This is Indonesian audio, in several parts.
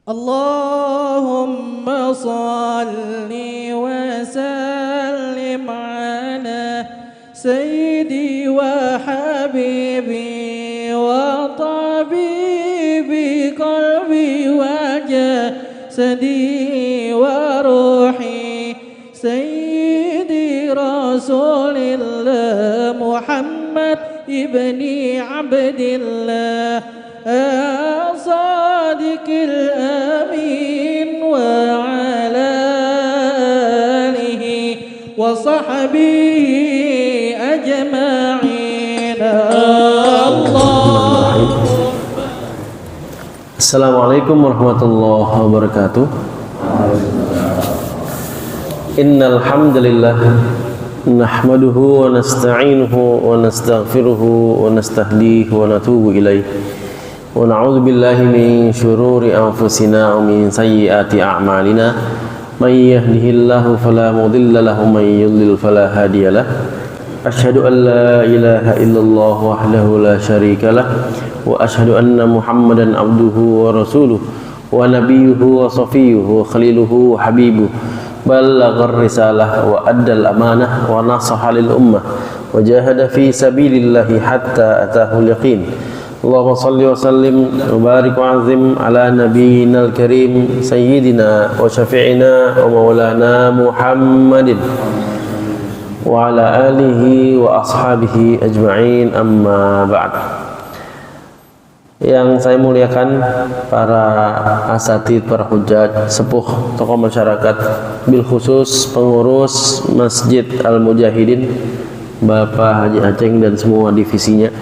Allahumma salli wa sallim ala sayyidi wa habibi wa tabibi qalbi wa jasadi wa ruhi sayyidi rasulillah Muhammad ibni Abdillah صادق الأمين وعلى آله وصحبه أجمعين Assalamualaikum warahmatullahi wabarakatuh. Innal hamdalillah nahmaduhu wa nasta'inuhu wa nastaghfiruhu wa nastahdihi wa natubu ilaih. Wa na'udzu billahi min syururi anfusina wa min sayyiati a'malina. May yahdihillahu fala mudilla lahu wa may yudlil fala hadiyalah. Asyhadu an la ilaha illallah wahdahu la syarika lah wa asyhadu anna Muhammadan abduhu wa rasuluh wa nabiyyuhu wa safiyyuhu wa khaliluhu wa habibuh. Ballaghar risalah wa addal amanah wa nasaha lil ummah wa jahada fi sabilillahi hatta atahul yaqin. Allahumma salli wa sallim wa barik wa azim ala nabiyyinal karim sayyidina wa syafi'ina wa maulana Muhammadin wa ala alihi wa ashabihi ajma'in, amma ba'd. Yang saya muliakan para asatid, para hujjat, sepuh, tokoh masyarakat, bil khusus pengurus Masjid Al-Mujahidin, Bapak Haji Aceng dan semua divisinya,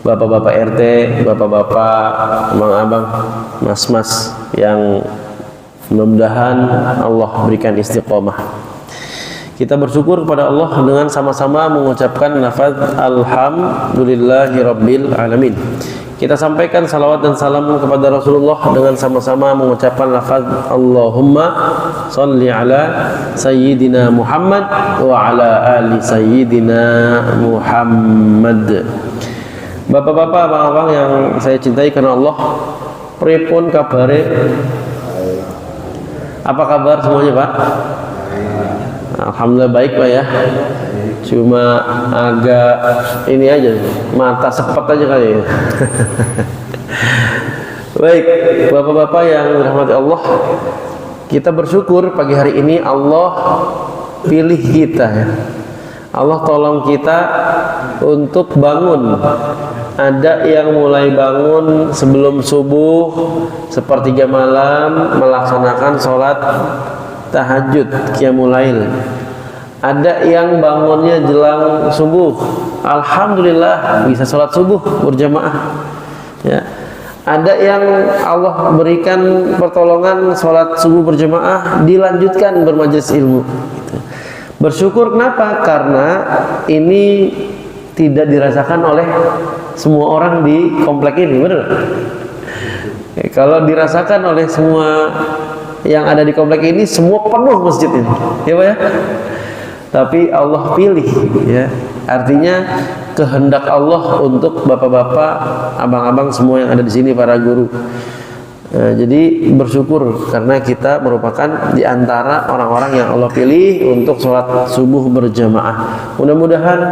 bapak-bapak RT, bapak-bapak, abang-abang, mas-mas yang mudah-mudahan Allah berikan istiqomah. Kita bersyukur kepada Allah dengan sama-sama mengucapkan lafaz alhamdulillahi rabbil alamin. Kita sampaikan salawat dan salam kepada Rasulullah dengan sama-sama mengucapkan lafaz Allahumma salli ala sayyidina Muhammad wa ala ali sayyidina Muhammad. Bapak-bapak, abang-abang yang saya cintai karena Allah, pripun kabare? Apa kabar semuanya, Pak? Alhamdulillah baik, Pak ya. Cuma agak ini aja, mata sepet aja kali ya. Baik, bapak-bapak yang dirahmati Allah, kita bersyukur pagi hari ini Allah pilih kita ya. Allah tolong kita untuk bangun. Ada yang mulai bangun sebelum subuh, sepertiga malam melaksanakan sholat tahajud, qiyamul lail. Ada yang bangunnya jelang subuh, alhamdulillah bisa sholat subuh berjamaah ya. Ada yang Allah berikan pertolongan sholat subuh berjamaah dilanjutkan bermajelis ilmu gitu. Bersyukur kenapa? Karena ini tidak dirasakan oleh semua orang di komplek ini, benar? Kalau dirasakan oleh semua yang ada di komplek ini, semua penuh masjid ini, ya Pak ya. Tapi Allah pilih, ya. Artinya kehendak Allah untuk bapak-bapak, abang-abang semua yang ada di sini, para guru. Jadi bersyukur karena kita merupakan di antara orang-orang yang Allah pilih untuk sholat subuh berjamaah. Mudah-mudahan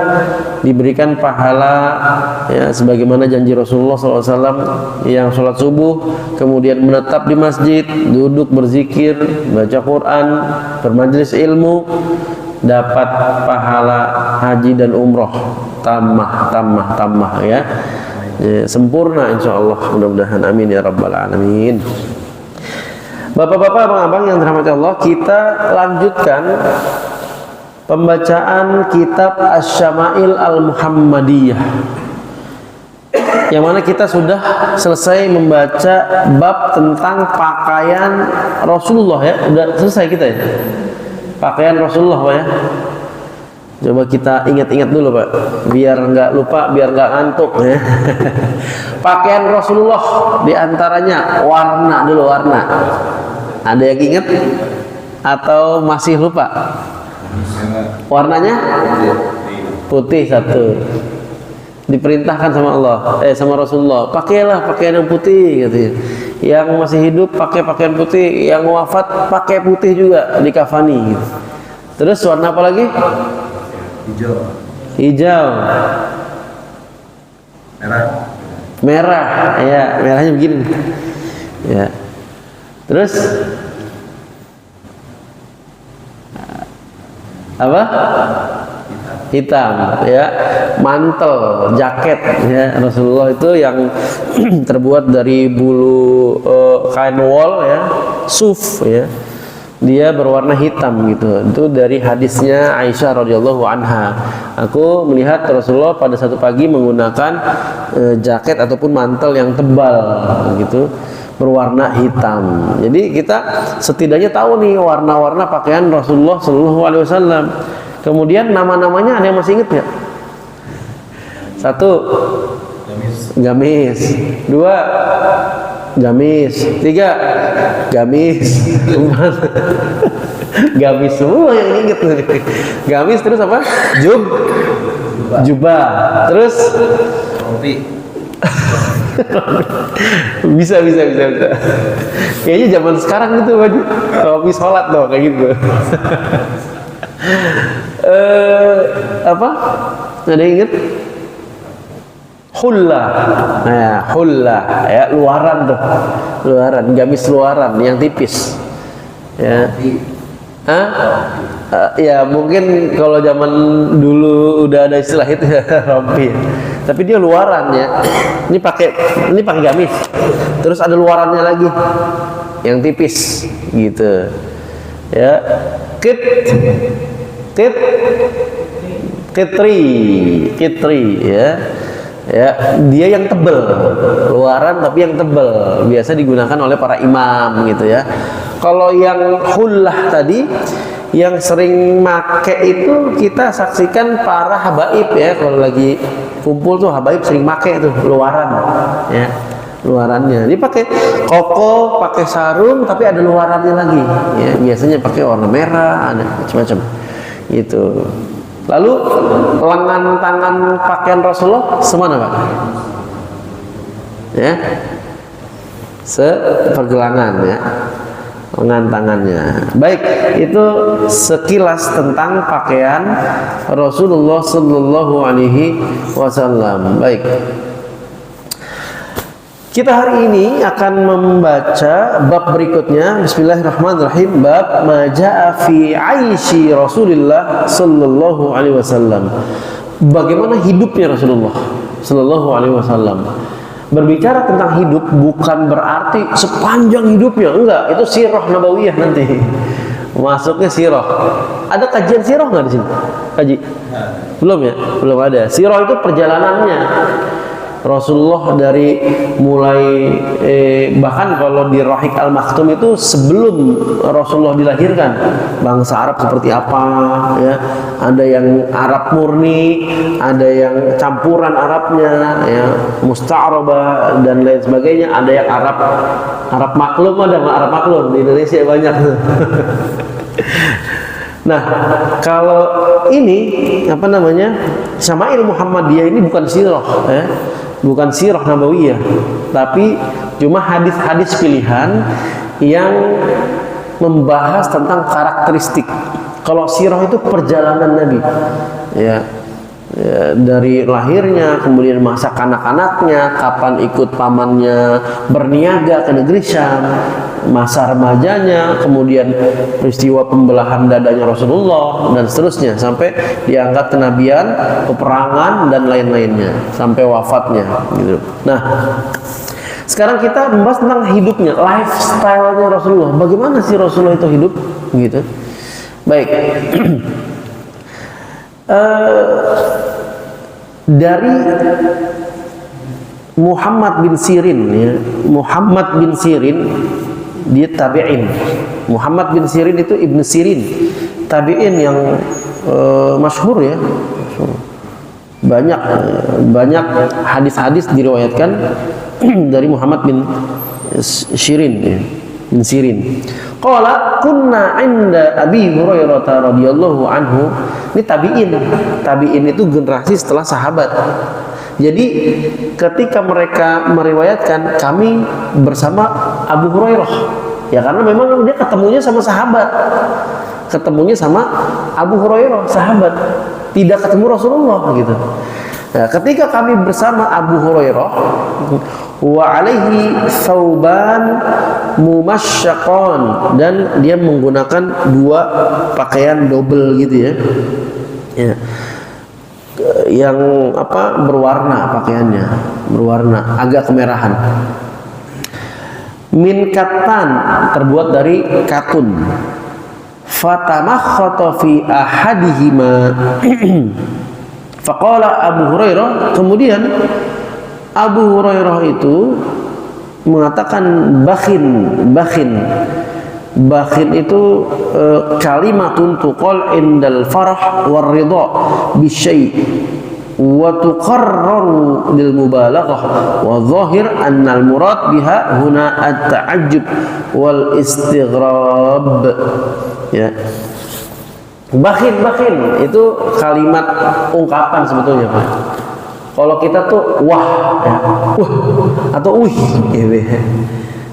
diberikan pahala ya, sebagaimana janji Rasulullah SAW yang sholat subuh kemudian menetap di masjid, duduk berzikir, baca Quran, bermajelis ilmu, dapat pahala haji dan umroh tamah ya. Sempurna insyaallah, mudah-mudahan, amin ya rabbal alamin. Bapak-bapak, abang-abang yang dirahmati Allah, kita lanjutkan pembacaan kitab Asy-Syama'il Al-Muhammadiyah, yang mana kita sudah selesai membaca bab tentang pakaian Rasulullah ya. Sudah selesai kita ya, pakaian Rasulullah Pak ya. Coba kita ingat-ingat dulu Pak, biar nggak lupa, biar nggak ngantuk ya. Pakaian Rasulullah diantaranya warna dulu, warna. Ada yang ingat atau masih lupa? Warnanya putih satu. Diperintahkan sama Allah, sama Rasulullah, pakailah pakaian yang putih, gitu ya. Yang masih hidup pakai pakaian putih, yang wafat pakai putih juga dikafani gitu. Terus warna apa lagi? Hijau. Merah. Ya, merahnya begini. Ya. Terus apa? Hitam, ya. Mantel, jaket, ya. Rasulullah itu yang terbuat dari bulu kain wol, ya, suf, ya. Dia berwarna hitam gitu. Itu dari hadisnya Aisyah radhiyallahu anha. Aku melihat Rasulullah pada satu pagi menggunakan jaket ataupun mantel yang tebal gitu, berwarna hitam. Jadi kita setidaknya tahu nih warna-warna pakaian Rasulullah Shallallahu Alaihi Wasallam. Kemudian nama-namanya ada yang masih ingat nggak? Satu, gamis. Dua, gamis. Tiga, gamis. Empat, gamis semua yang inget. Gamis terus apa? Jubah. Terus rompi. bisa. Kayaknya zaman sekarang itu baju rompi sholat loh kayak gitu. Apa? Ada yang inget? Hulla. Nah, hulla ya, luaran tuh. Luaran, gamis luaran yang tipis. Ya. Ya mungkin kalau zaman dulu udah ada istilah itu ya, rompi. Tapi dia luaran ya. Ini pakai gamis. Terus ada luarannya lagi yang tipis gitu. Ya. Kitri ya. Ya, dia yang tebel, luaran tapi yang tebel, biasa digunakan oleh para imam gitu ya. Kalau yang hullah tadi yang sering make itu kita saksikan para habaib ya, kalau lagi kumpul tuh habaib sering make tuh luaran ya. Luarannya dia pakai koko, pakai sarung tapi ada luarannya lagi ya, biasanya pakai warna merah, ada macam-macam gitu. Lalu lengan tangan pakaian Rasulullah semana Pak? Ya, sepergelangan ya, lengan tangannya. Baik, itu sekilas tentang pakaian Rasulullah Sallallahu Alaihi Wasallam. Baik. Kita hari ini akan membaca bab berikutnya. Bismillahirrahmanirrahim. Bab maja'a fi aishi Rasulullah sallallahu alaihi wasallam. Bagaimana hidupnya Rasulullah sallallahu alaihi wasallam. Berbicara tentang hidup bukan berarti sepanjang hidupnya, enggak. Itu sirah nabawiyah nanti. Masuknya sirah. Ada kajian sirah enggak di sini? Kaji? Belum ya? Belum ada. Sirah itu perjalanannya Rasulullah dari mulai bahkan kalau di Rahiq Al-Maktum itu sebelum Rasulullah dilahirkan, bangsa Arab seperti apa ya, ada yang Arab murni, ada yang campuran Arabnya ya, musta'rabah dan lain sebagainya, ada yang Arab maklum, ada Arab maklum, di Indonesia banyak. Nah, kalau ini apa namanya, Syama'il Muhammadiyah ini bukan sirah ya, bukan sirah nabawiyah, tapi cuma hadis-hadis pilihan yang membahas tentang karakteristik. Kalau sirah itu perjalanan Nabi ya, dari lahirnya, kemudian masa kanak-kanaknya, kapan ikut pamannya berniaga ke negeri Syam, masa remajanya, kemudian peristiwa pembelahan dadanya Rasulullah dan seterusnya sampai diangkat kenabian, peperangan dan lain-lainnya sampai wafatnya gitu. Nah, sekarang kita membahas tentang hidupnya, lifestyle-nya Rasulullah. Bagaimana sih Rasulullah itu hidup gitu. Baik. Dari Muhammad bin Sirin ya. Muhammad bin Sirin dia tabi'in. Muhammad bin Sirin itu Ibnu Sirin, tabi'in yang masyhur ya. Banyak hadis-hadis diriwayatkan dari Muhammad bin Sirin ya. Bin Sirin. Qala kunna 'inda Abi Hurairah radhiyallahu anhu. Ini tabi'in. Tabi'in itu generasi setelah sahabat. Jadi ketika mereka meriwayatkan kami bersama Abu Hurairah, ya karena memang dia ketemunya sama sahabat, ketemunya sama Abu Hurairah sahabat, tidak ketemu Rasulullah gitu. Nah, ketika kami bersama Abu Hurairah wa alaihi thawban mumasyaqan, dan dia menggunakan 2 pakaian double gitu ya. Ya. Yang berwarna, pakaiannya berwarna agak kemerahan. Min katan, terbuat dari katun. Fatamakhata fi ahadihima. Faqala Abu Hurairah, kemudian Abu Hurairah itu mengatakan bakhin itu kalimatun tuqal indal farah war ridha bisyai' wa tuqarraru lil mubalaghah wa dhahir anna al murad biha huna at-ta'ajjub wal istighrab. Ya, bakhin itu kalimat ungkapan sebetulnya, Pak. Kalau kita tuh wah, ya, atau wih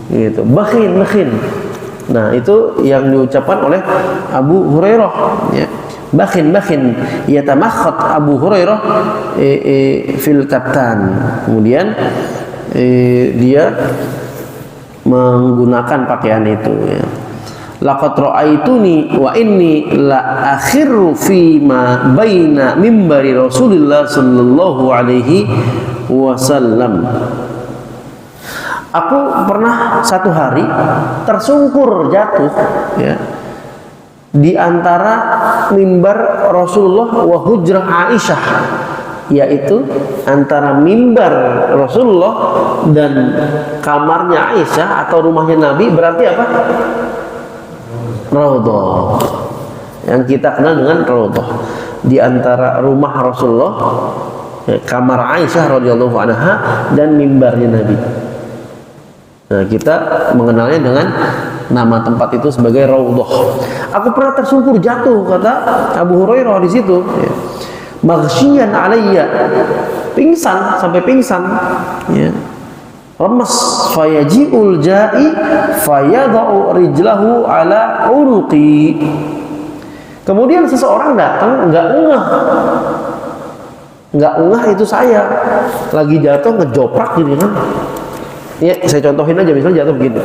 gitu. Bakhin. Nah, itu yang diucapkan oleh Abu Hurairah, ya. Bakhin yatamakhat Abu Hurairah fil katan. Kemudian dia menggunakan pakaian itu, ya. Laqad ra'aituni wa inni la akhiru fi ma baina mimbari Rasulillah sallallahu alaihi wasallam. Aku pernah satu hari tersungkur jatuh, ya, di antara mimbar Rasulullah wa hujrah Aisyah, yaitu antara mimbar Rasulullah dan kamarnya Aisyah atau rumahnya Nabi. Berarti apa? Raudhah, yang kita kenal dengan Raudhah. Di antara rumah Rasulullah, kamar Aisyah radhiyallahu anha, dan mimbarnya Nabi. Nah, kita mengenalnya dengan nama tempat itu sebagai Raudhah. Aku pernah tersungkur jatuh, kata Abu Hurairah di situ. Maghsyian alayya, sampai pingsan. Ya. Lemas, fayaji'ul ja'i fayadha'u rijlahu ala unuqi. Kemudian seseorang datang, enggak ngeh itu saya lagi jatuh, ngejoprak gini kan. Ya, saya contohin aja, misalnya jatuh begini,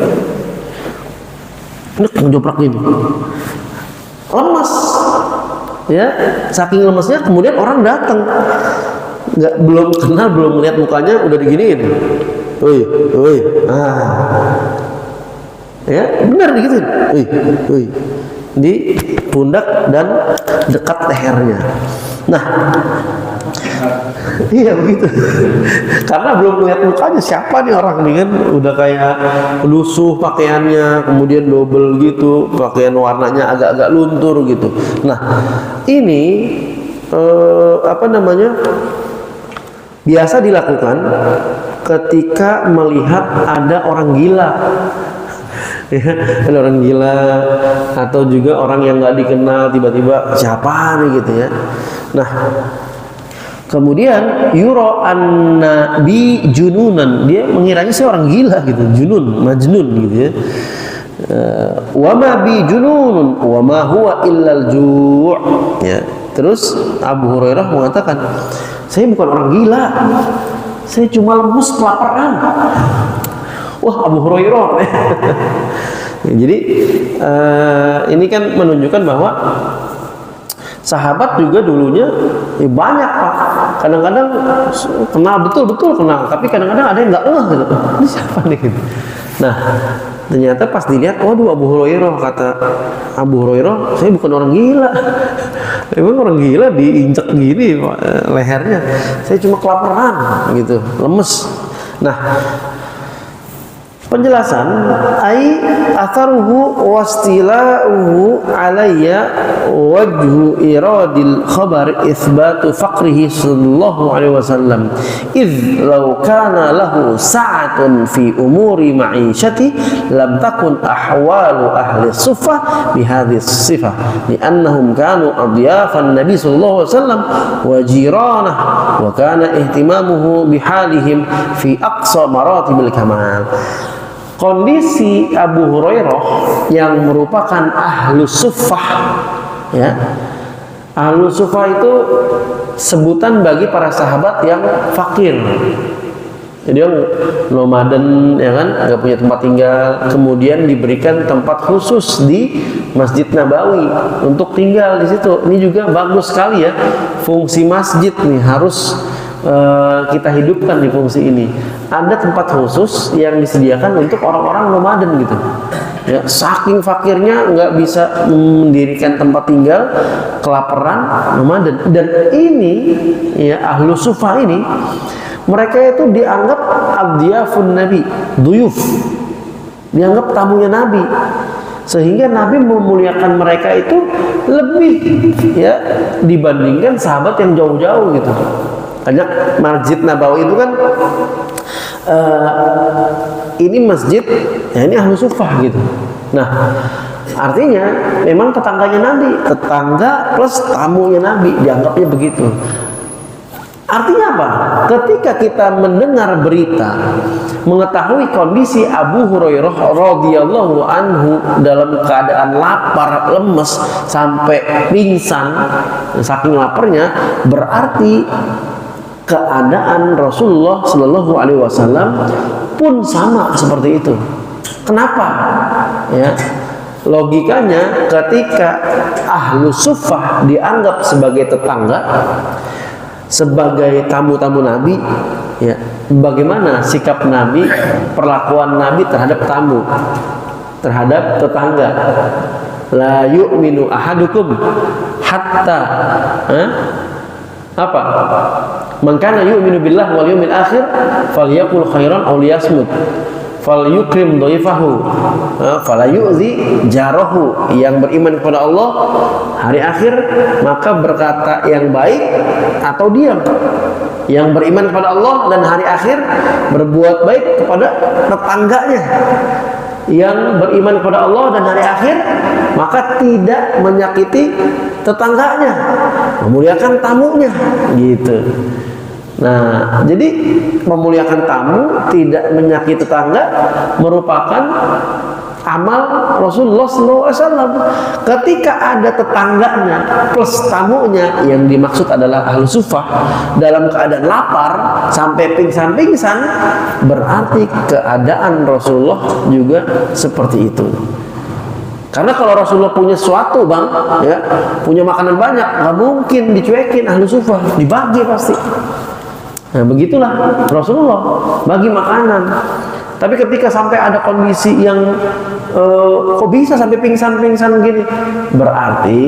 ngejoprak gini, lemas, ya, saking lemesnya. Kemudian orang datang, belum kenal, belum melihat mukanya, udah diginiin. Ya, benar gitu. Di pundak dan dekat lehernya. Nah, iya begitu. Karena belum melihat mukanya, siapa nih orang ini kan, udah kayak lusuh pakaiannya, kemudian double gitu, pakaian warnanya agak-agak luntur gitu. Nah, ini biasa dilakukan ketika melihat ada orang gila, ya, ada orang gila, atau juga orang yang nggak dikenal, tiba-tiba siapa nih gitu ya. Nah, kemudian yura anna bi jununan, dia mengiranya saya orang gila gitu, majnun gitu ya. Wa ma bi junun wa ma huwa illal ju', ya. Terus Abu Hurairah mengatakan, saya bukan orang gila, saya cuma lemes kelaparan. Wah, Abu Hurairah. Jadi ini kan menunjukkan bahwa sahabat juga dulunya banyak, Pak. Kadang-kadang kenal, betul-betul kenal, tapi kadang-kadang ada yang nggak ngeh gitu. Ini siapa nih gitu. Nah, ternyata pas dilihat, waduh, Abu Hurairah. Kata Abu Hurairah, saya bukan orang gila. Emang orang gila diinjak gini lehernya, saya cuma kelaparan gitu, lemes. Nah, Penjelasan ai atharuhu wastila'uhu alayya wajhu iradil khabar itsbatu faqrihi sallallahu alaihi wasallam idz law kana lahu sa'atun fi umuri ma'isyati lam takun ahwalu ahli suffah bihadhihi sifah li'annahum kanu adyafan nabi sallallahu alaihi wasallam wa jiranah wa kana ihtimamuhu bihalihim fi aqsa maratibil kamal. Kondisi Abu Hurairah yang merupakan ahlu suffah, ya, ahlu suffah itu sebutan bagi para sahabat yang fakir. Jadi yang nomaden, ya kan, nggak punya tempat tinggal, kemudian diberikan tempat khusus di Masjid Nabawi untuk tinggal di situ. Ini juga bagus sekali ya, fungsi masjid nih harus kita hidupkan di fungsi ini. Ada tempat khusus yang disediakan untuk orang-orang nomaden gitu. Ya, saking fakirnya nggak bisa mendirikan tempat tinggal, kelaparan, nomaden. Dan ini, ya, ahlu suffah ini, mereka itu dianggap adiyafun nabi, duyuf, dianggap tamunya nabi, sehingga nabi memuliakan mereka itu lebih, ya, dibandingkan sahabat yang jauh-jauh gitu. Banyak Masjid Nabawi itu kan ini masjid, ya ini ahlu suffah gitu. Nah, artinya memang tetangganya Nabi, tetangga plus tamunya Nabi, dianggapnya begitu. Artinya apa? Ketika kita mendengar berita, mengetahui kondisi Abu Hurairah radhiyallahu anhu dalam keadaan lapar, lemes sampai pingsan saking laparnya, berarti keadaan Rasulullah Shallallahu Alaihi Wasallam pun sama seperti itu. Kenapa? Ya, logikanya ketika ahlu suffah dianggap sebagai tetangga, sebagai tamu-tamu Nabi, ya, bagaimana sikap Nabi, perlakuan Nabi terhadap tamu, terhadap tetangga? La yu'minu ahadukum hatta apa? Man kana yu'minu billah wal yawmil akhir falyaqul khairan aw liyasmut. Falyukrim dhaifahu fala yu'zi jarahu. Yang beriman kepada Allah hari akhir maka berkata yang baik atau diam. Yang beriman kepada Allah dan hari akhir berbuat baik kepada tetangganya. Yang beriman kepada Allah dan hari akhir maka tidak menyakiti tetangganya, memuliakan tamunya gitu. Nah, jadi memuliakan tamu, tidak menyakiti tetangga merupakan amal Rasulullah SAW. Ketika ada tetangganya plus tamunya, yang dimaksud adalah ahlu suffah, dalam keadaan lapar sampai pingsan-pingsan, berarti keadaan Rasulullah juga seperti itu. Karena kalau Rasulullah punya sesuatu, bang, ya, punya makanan banyak, nggak mungkin dicuekin ahlu suffah, dibagi pasti. Nah, begitulah Rasulullah bagi makanan. Tapi ketika sampai ada kondisi yang kok bisa sampai pingsan-pingsan gini, berarti,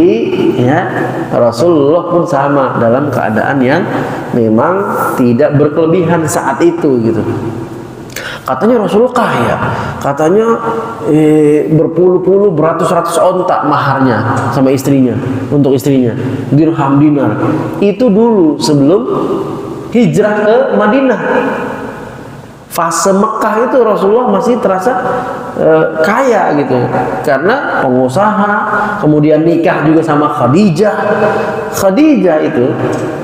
ya, Rasulullah pun sama dalam keadaan yang memang tidak berkelebihan saat itu gitu. Katanya Rasulullah kaya, katanya berpuluh-puluh, beratus-ratus onta maharnya sama istrinya, untuk istrinya, dirham, dinar. Itu dulu sebelum hijrah ke Madinah. Fase Mekah itu Rasulullah masih terasa kaya gitu, karena pengusaha, kemudian nikah juga sama Khadijah. Khadijah itu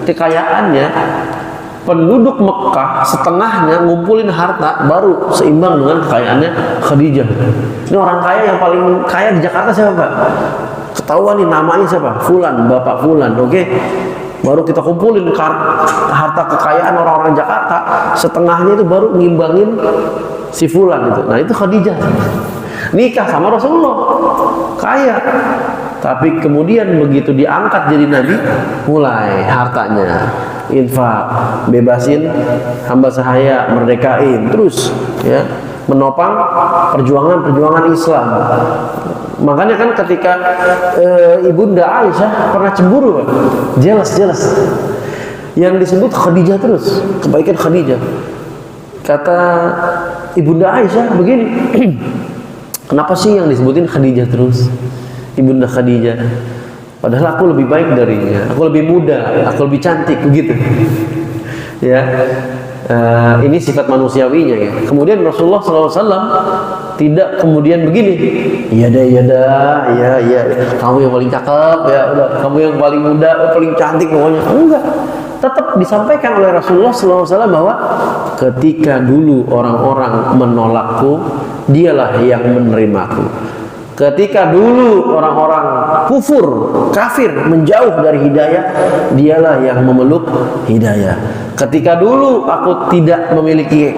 kekayaannya, penduduk Mekah setengahnya ngumpulin harta baru seimbang dengan kekayaannya Khadijah. Ini orang kaya yang paling kaya di Jakarta siapa, Pak? Ketahuan nih namanya siapa? Fulan, Bapak Fulan, oke? Baru kita kumpulin harta kekayaan orang-orang Jakarta, setengahnya itu baru ngimbangin si Fulan itu. Nah, itu Khadijah. Nikah sama Rasulullah, kaya. Tapi kemudian begitu diangkat jadi Nabi, mulai hartanya infak, bebasin hamba sahaya, merdekain, terus, ya, menopang perjuangan Islam. Makanya kan ketika Ibunda Aisyah pernah cemburu, kan? Jelas yang disebut Khadijah terus, kebaikan Khadijah. Kata Ibunda Aisyah begini. Kenapa sih yang disebutin Khadijah terus? Ibunda Khadijah. Padahal aku lebih baik darinya, aku lebih muda, aku lebih cantik, begitu. Ya, ini sifat manusiawinya ya. Kemudian Rasulullah SAW tidak kemudian begini, iya dah, ya, kamu yang paling cakep, ya udah, kamu yang paling muda, paling cantik pokoknya. Enggak. Tetap disampaikan oleh Rasulullah SAW bahwa ketika dulu orang-orang menolakku, dialah yang menerimaku. Ketika dulu orang-orang kufur, kafir, menjauh dari hidayah, dialah yang memeluk hidayah. Ketika dulu aku tidak memiliki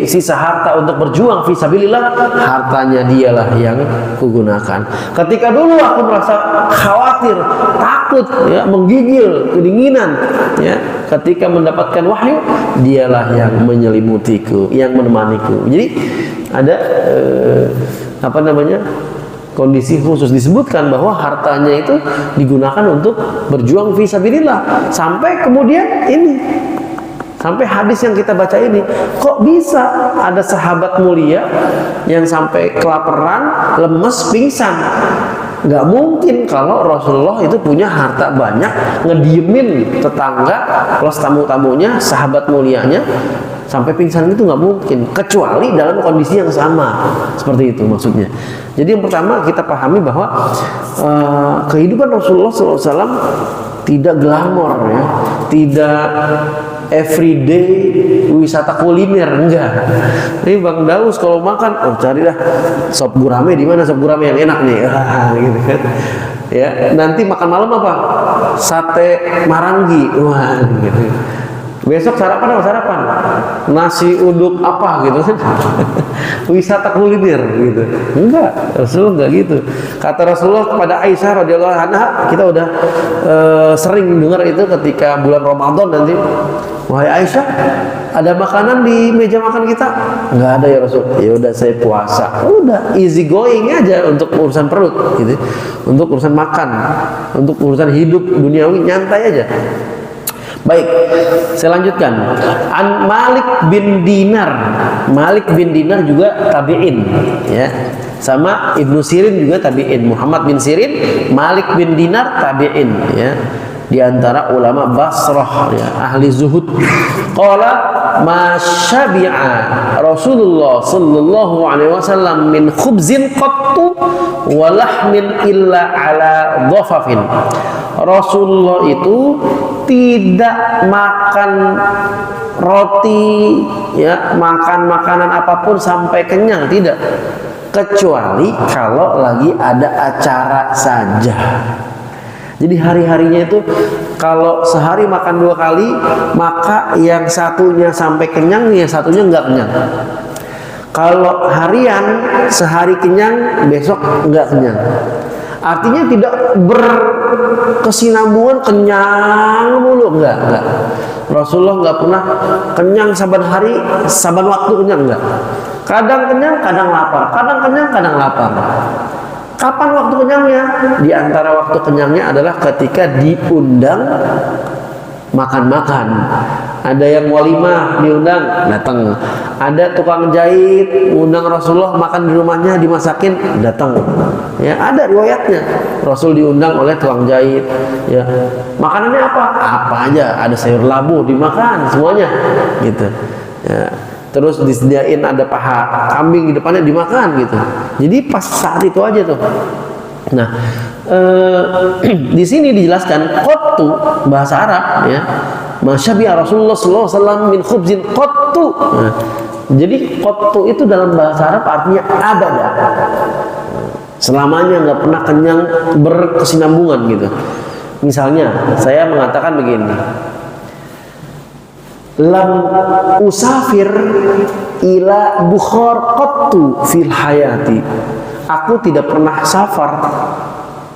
sisa harta untuk berjuang fisabilillah, hartanya dialah yang kugunakan. Ketika dulu aku merasa khawatir, takut, ya, menggigil, kedinginan, ya, ketika mendapatkan wahyu, dialah yang menyelimutiku, yang menemaniku. Jadi ada kondisi khusus disebutkan bahwa hartanya itu digunakan untuk berjuang fisabilillah. Sampai kemudian ini, sampai hadis yang kita baca ini, kok bisa ada sahabat mulia yang sampai kelaparan, lemes, pingsan? Nggak mungkin kalau Rasulullah itu punya harta banyak, ngediemin tetangga plus tamu-tamunya, sahabat mulianya sampai pingsan, itu nggak mungkin, kecuali dalam kondisi yang sama. Seperti itu maksudnya. Jadi yang pertama kita pahami bahwa kehidupan Rasulullah SAW tidak glamor, ya, tidak everyday wisata kuliner, enggak. Ini Bang Daus kalau makan, cari dah sop gurame, di mana sop gurame yang enak nih, gitu kan. Ya, nanti makan malam apa? Sate Marangi, wah, gitu. Besok sarapan apa sarapan? Nasi uduk apa gitu kan? Wisata kuliner gitu. Enggak, Rasulullah enggak gitu. Kata Rasulullah kepada Aisyah radhiyallahu anha, kita udah sering dengar itu ketika bulan Ramadan nanti, wahai Aisyah, ada makanan di meja makan kita? Enggak ada ya Rasul. Ya udah saya puasa. Udah easy going aja untuk urusan perut gitu. Untuk urusan makan, untuk urusan hidup duniawi nyantai aja. Baik, saya lanjutkan. An Malik bin Dinar. Malik bin Dinar juga tabi'in, ya. Sama Ibnu Sirin juga tabi'in. Muhammad bin Sirin, Malik bin Dinar tabi'in, ya. Di antara ulama Basrah, ya, ahli zuhud. Qala ma syabi'a Rasulullah sallallahu alaihi wasallam min khubzin qattu wa lahmin illa ala dhafafin. Rasulullah itu tidak makan roti, ya, makan makanan apapun sampai kenyang, tidak, kecuali kalau lagi ada acara saja. Jadi hari-harinya itu kalau sehari makan 2 kali, maka yang satunya sampai kenyang, yang satunya enggak kenyang. Kalau harian, sehari kenyang, besok enggak kenyang. Artinya tidak berkesinambungan kenyang mulu, enggak. Rasulullah enggak pernah kenyang saban hari, saban waktu kenyang, enggak. Kadang kenyang, kadang lapar. Kadang kenyang, kadang lapar. Kapan waktu kenyangnya? Di antara waktu kenyangnya adalah ketika diundang makan-makan. Ada yang walimah diundang, datang. Ada tukang jahit undang Rasulullah makan di rumahnya, dimasakin, datang. Ya, ada riwayatnya. Rasul diundang oleh tukang jahit. Ya, makanannya apa? Apa aja. Ada sayur labu dimakan semuanya, gitu. Ya. Terus disediain ada paha kambing di depannya, dimakan gitu. Jadi pas saat itu aja tuh. Nah, di sini dijelaskan qattu, bahasa Arab, ya. Masyabi'a Rasulullah sallallahu alaihi wasallam min khubzin qattu. Nah, jadi qattu itu dalam bahasa Arab artinya abada. Selamanya nggak pernah kenyang, berkesinambungan gitu. Misalnya saya mengatakan begini, lam usafir ila Bukhar qattu fil hayati. Aku tidak pernah safar,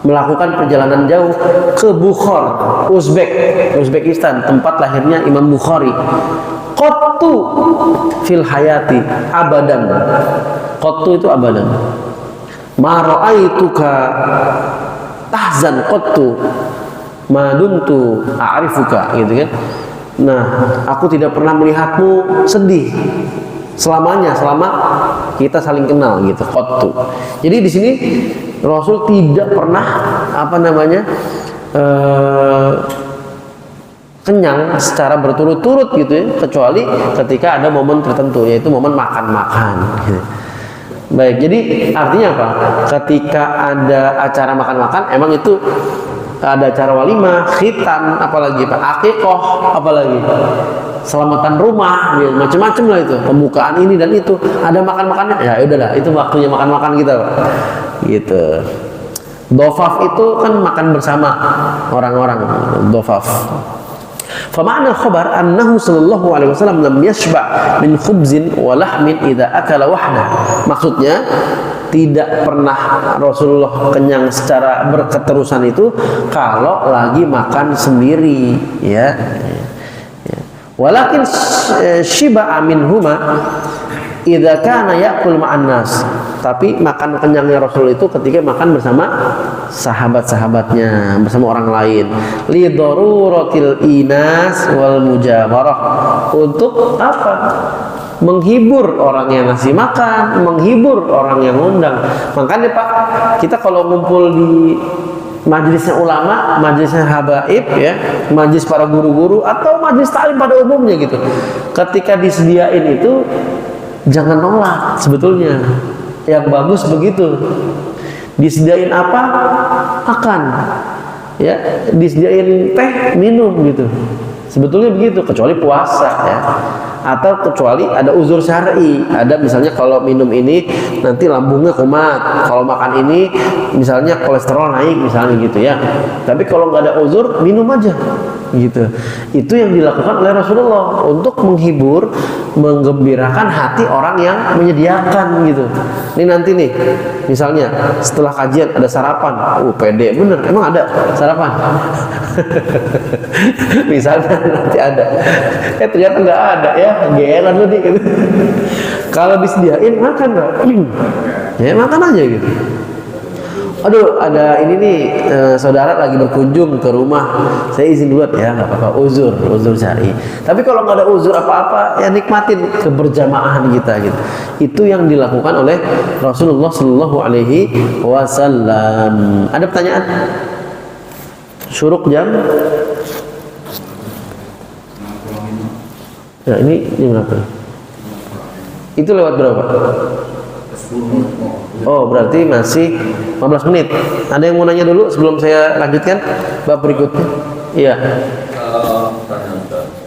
melakukan perjalanan jauh ke Bukhar, Uzbekistan, tempat lahirnya Imam Bukhari. Qattu fil hayati, abadan. Qattu itu abadan. Ma ra'aituka tahzan qattu ma dumtu a'rifuka, gitu kan. Nah, aku tidak pernah melihatmu sedih selamanya, selama kita saling kenal gitu. Qattu. Jadi di sini Rasul tidak pernah kenyang secara berturut-turut gitu ya, kecuali ketika ada momen tertentu, yaitu momen makan-makan gitu. Baik, jadi artinya apa? Ketika ada acara makan-makan, emang itu ada acara walimah, khitan, apalagi Pak, akikoh, apalagi selamatan rumah, ya, macam-macam lah itu, pembukaan ini dan itu, ada makan-makannya, ya udahlah, itu waktunya makan-makan kita, Pak. Gitu. Dhofaf itu kan makan bersama orang-orang, dhofaf. Fama'na al-khabar annahu sallallahu alaihi wasallam lam yashba' min khubzin wa lahmin idza akala wahda. Maksudnya tidak pernah Rasulullah kenyang secara berketerusan itu kalau lagi makan sendiri, ya. Walakin shiba'a minhuma idza kana ya'kul ma'an nas. Tapi makan kenyangnya Rasul itu ketika makan bersama sahabat-sahabatnya, bersama orang lain. Li daruratil inas wal mujawarah. Untuk apa? Menghibur orang yang ngasih makan, menghibur orang yang ngundang. Makanya Pak, kita kalau ngumpul di majelisnya ulama, majelisnya habaib ya, majelis para guru-guru atau majelis ta'lim pada umumnya gitu. Ketika disediain itu jangan nolak sebetulnya. Yang bagus begitu. Disediain apa? Makan. Ya, disediain teh, minum gitu. Sebetulnya begitu, kecuali puasa ya. Atau kecuali ada uzur syar'i, ada misalnya kalau minum ini nanti lambungnya kumat, kalau makan ini misalnya kolesterol naik misalnya gitu ya. Tapi kalau nggak ada uzur, minum aja gitu. Itu yang dilakukan oleh Rasulullah untuk menghibur, menggembirakan hati orang yang menyediakan gitu. Ini nanti nih, misalnya setelah kajian ada sarapan, pede bener, emang ada sarapan? Misalnya nanti ada, ternyata nggak ada ya, geran lu nih gitu. Kalau disediain makan nggak? Ya makan aja gitu. Aduh, ada ini nih, saudara lagi berkunjung ke rumah, saya izin duluan ya, nggak apa-apa, uzur syar'i. Tapi kalau nggak ada uzur apa-apa, ya nikmatin keberjamaahan kita gitu. Itu yang dilakukan oleh Rasulullah Shallallahu Alaihi Wasallam. Ada pertanyaan? Syuruk jam? Ya, ini berapa? Itu lewat berapa? Oh, berarti masih 15 menit. Ada yang mau nanya dulu sebelum saya lanjutkan bab berikutnya? Iya.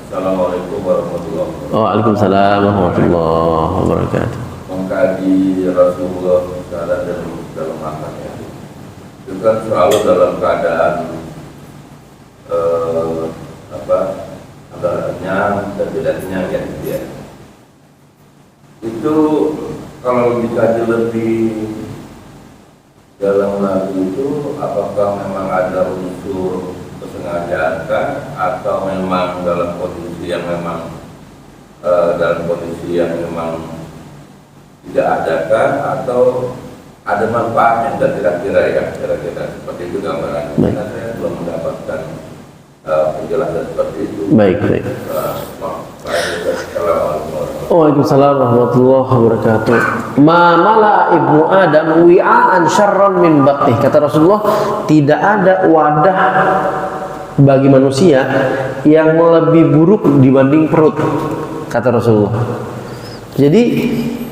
Assalamualaikum warahmatullahi wabarakatuh. Waalaikumsalam warahmatullahi wabarakatuh. Mengkaji Rasulullah dalam makannya itu kan selalu dalam keadaan antara kenyang dan tidak kenyang ya, gitu ya. Itu kalau dikaji lebih dalam lagi itu, apakah memang ada unsur kesengajaan atau memang dalam kondisi yang memang tidak adakah, atau ada manfaatnya dan kira-kira seperti itu gambarannya. Karena saya belum mendapatkan penjelasan seperti itu. Baik. Waalaikumsalam warahmatullahi wabarakatuh. Ma mala ibnu Adam wi'an syarran min batnih. Kata Rasulullah, tidak ada wadah bagi manusia yang lebih buruk dibanding perut. Kata Rasulullah. Jadi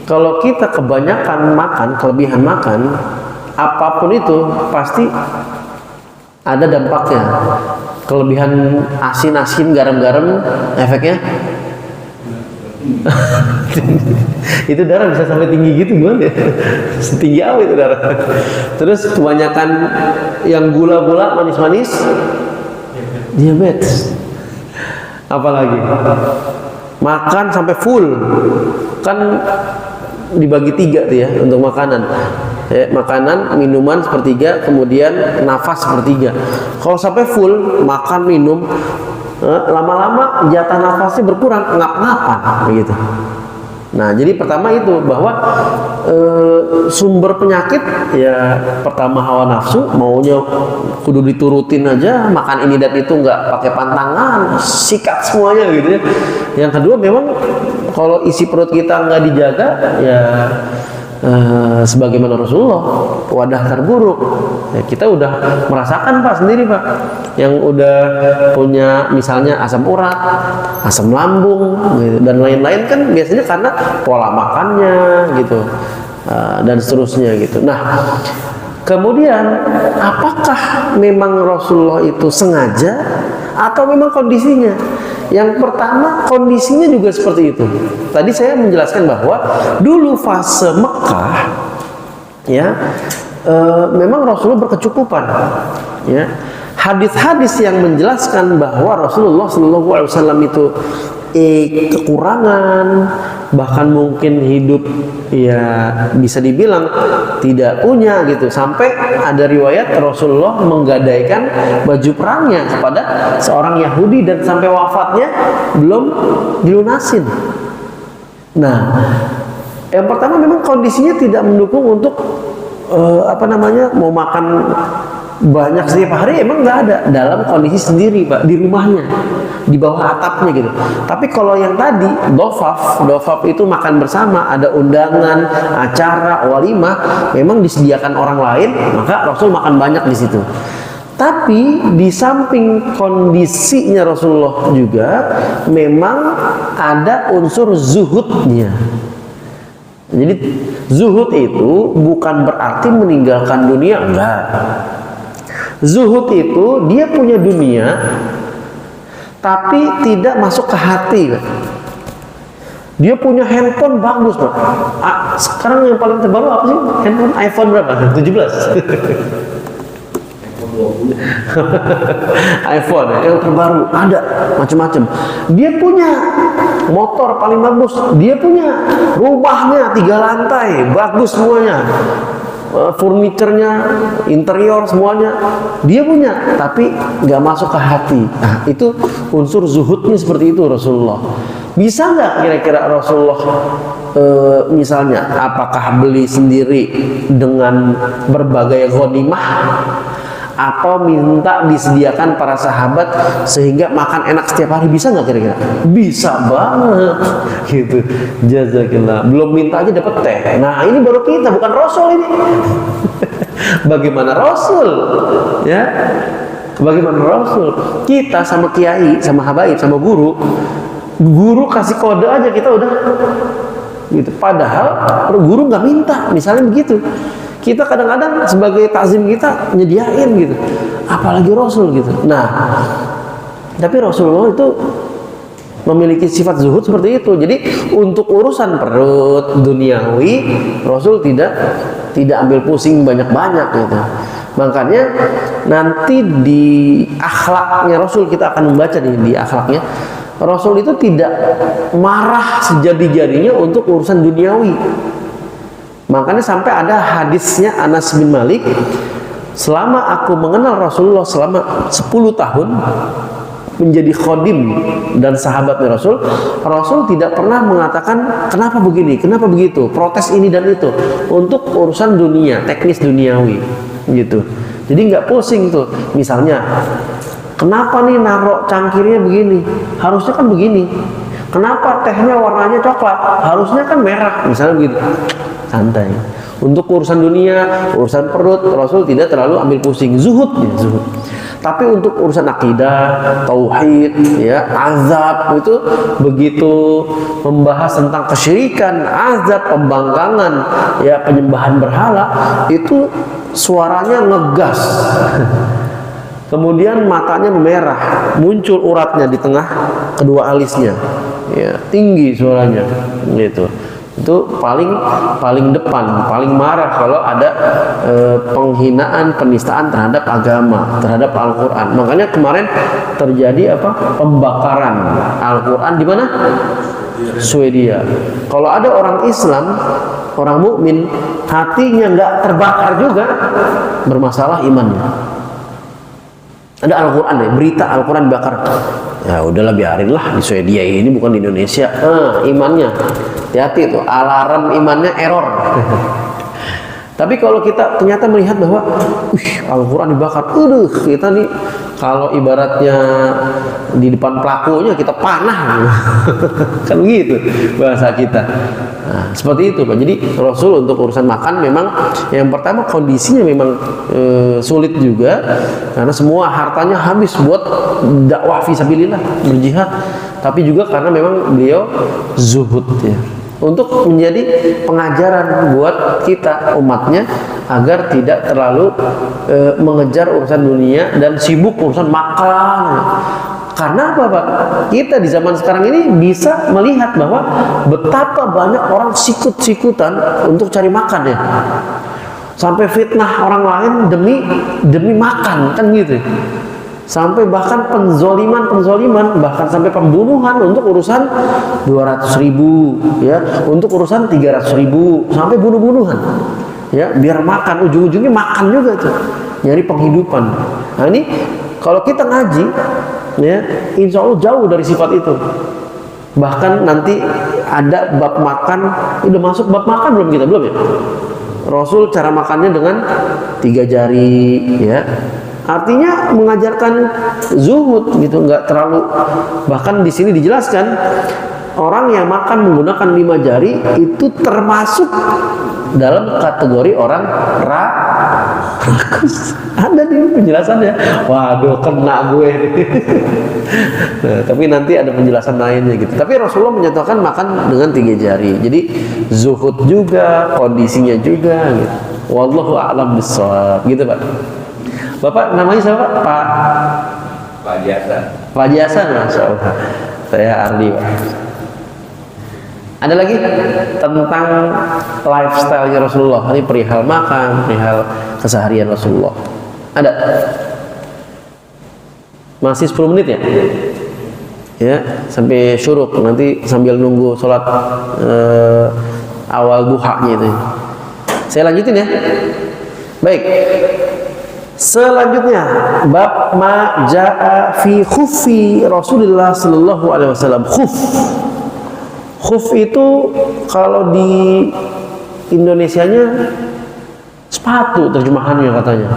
kalau kita kebanyakan makan, kelebihan makan, apapun itu pasti ada dampaknya. Kelebihan asin-asin, garam-garam, efeknya itu darah bisa sampai tinggi gitu, gimana ya? Setinggi apa itu darah? Terus kebanyakan yang gula-gula, manis-manis, diabetes. Apalagi makan sampai full, kan dibagi 3 tuh ya untuk makanan. Makanan, minuman sepertiga, kemudian nafas sepertiga. Kalau sampai full makan minum, lama-lama jatah nafasnya berkurang, ngap-ngapan begitu. Nah, jadi pertama itu bahwa sumber penyakit ya pertama hawa nafsu, maunya kudu diturutin aja, makan ini dan itu nggak pakai pantangan, sikat semuanya gitu ya. Yang kedua memang kalau isi perut kita nggak dijaga ya sebagaimana Rasulullah, wadah terburuk ya, kita udah merasakan Pak sendiri Pak, yang udah punya misalnya asam urat, asam lambung gitu, dan lain-lain kan biasanya karena pola makannya gitu, dan seterusnya gitu. Nah kemudian apakah memang Rasulullah itu sengaja atau memang kondisinya? Yang pertama, kondisinya juga seperti itu. Tadi saya menjelaskan bahwa dulu fase Mekah ya memang Rasulullah berkecukupan ya. Hadis-hadis yang menjelaskan bahwa Rasulullah SAW itu kekurangan, bahkan mungkin hidup ya bisa dibilang tidak punya gitu, sampai ada riwayat Rasulullah menggadaikan baju perangnya kepada seorang Yahudi dan sampai wafatnya belum dilunasin. Nah, yang pertama memang kondisinya tidak mendukung untuk mau makan banyak setiap hari, emang nggak ada, dalam kondisi sendiri Pak, di rumahnya, di bawah atapnya gitu. Tapi kalau yang tadi dofaf itu makan bersama, ada undangan, acara, walimah, memang disediakan orang lain, maka Rasul makan banyak di situ. Tapi di samping kondisinya Rasulullah juga memang ada unsur zuhudnya. Jadi zuhud itu bukan berarti meninggalkan dunia, enggak. Zuhud itu dia punya dunia tapi tidak masuk ke hati. Dia punya handphone bagus Pak. Sekarang yang paling terbaru apa sih? Handphone iPhone berapa? 17. iPhone yang terbaru ada macam-macam. Dia punya motor paling bagus, dia punya rumahnya 3 lantai bagus semuanya, furniturnya, interior semuanya dia punya, tapi nggak masuk ke hati. Nah itu unsur zuhudnya seperti itu Rasulullah. Bisa nggak kira-kira Rasulullah misalnya apakah beli sendiri dengan berbagai ghanimah, atau minta disediakan para sahabat sehingga makan enak setiap hari? Bisa nggak kira-kira? Bisa banget gitu. Jazakillah. Belum minta aja dapat teh. Nah ini baru kita, bukan Rasul ini. Bagaimana Rasul ya? Bagaimana Rasul? Kita sama kiai, sama habaib, sama guru kasih kode aja kita udah gitu. Padahal guru nggak minta, misalnya begitu. Kita kadang-kadang sebagai takzim kita nyediain gitu, apalagi Rasul gitu. Nah, tapi Rasulullah itu memiliki sifat zuhud seperti itu. Jadi untuk urusan perut duniawi, Rasul tidak ambil pusing banyak-banyak gitu. Makanya nanti di akhlaknya Rasul, kita akan membaca di akhlaknya, Rasul itu tidak marah sejadi-jadinya untuk urusan duniawi. Makanya sampai ada hadisnya Anas bin Malik, selama aku mengenal Rasulullah selama 10 tahun menjadi khodim dan sahabatnya Rasul, Rasul tidak pernah mengatakan kenapa begini, kenapa begitu, protes ini dan itu untuk urusan dunia, teknis duniawi gitu. Jadi nggak pusing tuh. Misalnya, kenapa nih narok cangkirnya begini, harusnya kan begini. Kenapa tehnya warnanya coklat, harusnya kan merah, misalnya begitu. Santai. Untuk urusan dunia, urusan perut, Rasul tidak terlalu ambil pusing. Zuhud ya, zuhud. Tapi untuk urusan akidah, tauhid, ya, azab, itu begitu membahas tentang kesyirikan, azab, pembangkangan, ya, penyembahan berhala, itu suaranya ngegas. Kemudian matanya memerah, muncul uratnya di tengah kedua alisnya, ya, tinggi suaranya, gitu. Itu paling depan, paling marah kalau ada penghinaan, penistaan terhadap agama, terhadap Al-Quran. Makanya kemarin terjadi pembakaran Al-Quran di mana? Swedia. Kalau ada orang Islam, orang mukmin, hatinya nggak terbakar juga, bermasalah imannya. Ada Al-Quran ya, berita Al-Quran dibakar. Ya udahlah, biarin lah, di Swedia ini bukan di Indonesia. Imannya hati-hati tuh, alarm imannya error. Tapi kalau kita ternyata melihat bahwa Al-Quran dibakar, kita nih kalau ibaratnya di depan pelakunya kita panah. Kan gitu bahasa kita. Nah, seperti itu Pak. Jadi Rasul untuk urusan makan memang yang pertama kondisinya memang sulit juga, karena semua hartanya habis buat dakwah fisabilillah, berjihad. Tapi juga karena memang beliau zuhud ya, untuk menjadi pengajaran buat kita umatnya agar tidak terlalu mengejar urusan dunia dan sibuk urusan makan. Karena apa Pak? Kita di zaman sekarang ini bisa melihat bahwa betapa banyak orang sikut-sikutan untuk cari makan ya, sampai fitnah orang lain demi makan, kan gitu. Sampai bahkan penzoliman, bahkan sampai pembunuhan untuk urusan 200.000 ya, untuk urusan 300.000, sampai bunuh-bunuhan ya, biar makan, ujung-ujungnya makan juga tuh, nyari penghidupan. Nah ini kalau kita ngaji ya, insya Allah jauh dari sifat itu. Bahkan nanti ada bab makan, udah masuk bab makan belum kita? Belum ya? Rasul cara makannya dengan 3 jari ya, artinya mengajarkan zuhud gitu, nggak terlalu. Bahkan di sini dijelaskan orang yang makan menggunakan 5 jari itu termasuk dalam kategori orang rakus. Ada di penjelasannya. Waduh, kena gue. Nah, tapi nanti ada penjelasan lainnya gitu. Tapi Rasulullah menyatakan makan dengan 3 jari. Jadi zuhud juga, kondisinya juga gitu. Wallahu a'lam bishawab. Gitu Pak. Bapak namanya siapa Pak? Pak Jasan. Pak Jasan, Masya Allah. Saya Ardi Pak. Ada lagi tentang lifestyle-nya Rasulullah. Ini perihal makan, perihal keseharian Rasulullah. Ada? Masih 10 menit ya? Ya, sampai syuruk. Nanti sambil nunggu sholat awal duhanya itu. Saya lanjutin ya. Baik. Selanjutnya bab ma jaa fi khuffi Rasulullah sallallahu alaihi wasallam. Khuf itu kalau di Indonesianya sepatu terjemahannya katanya.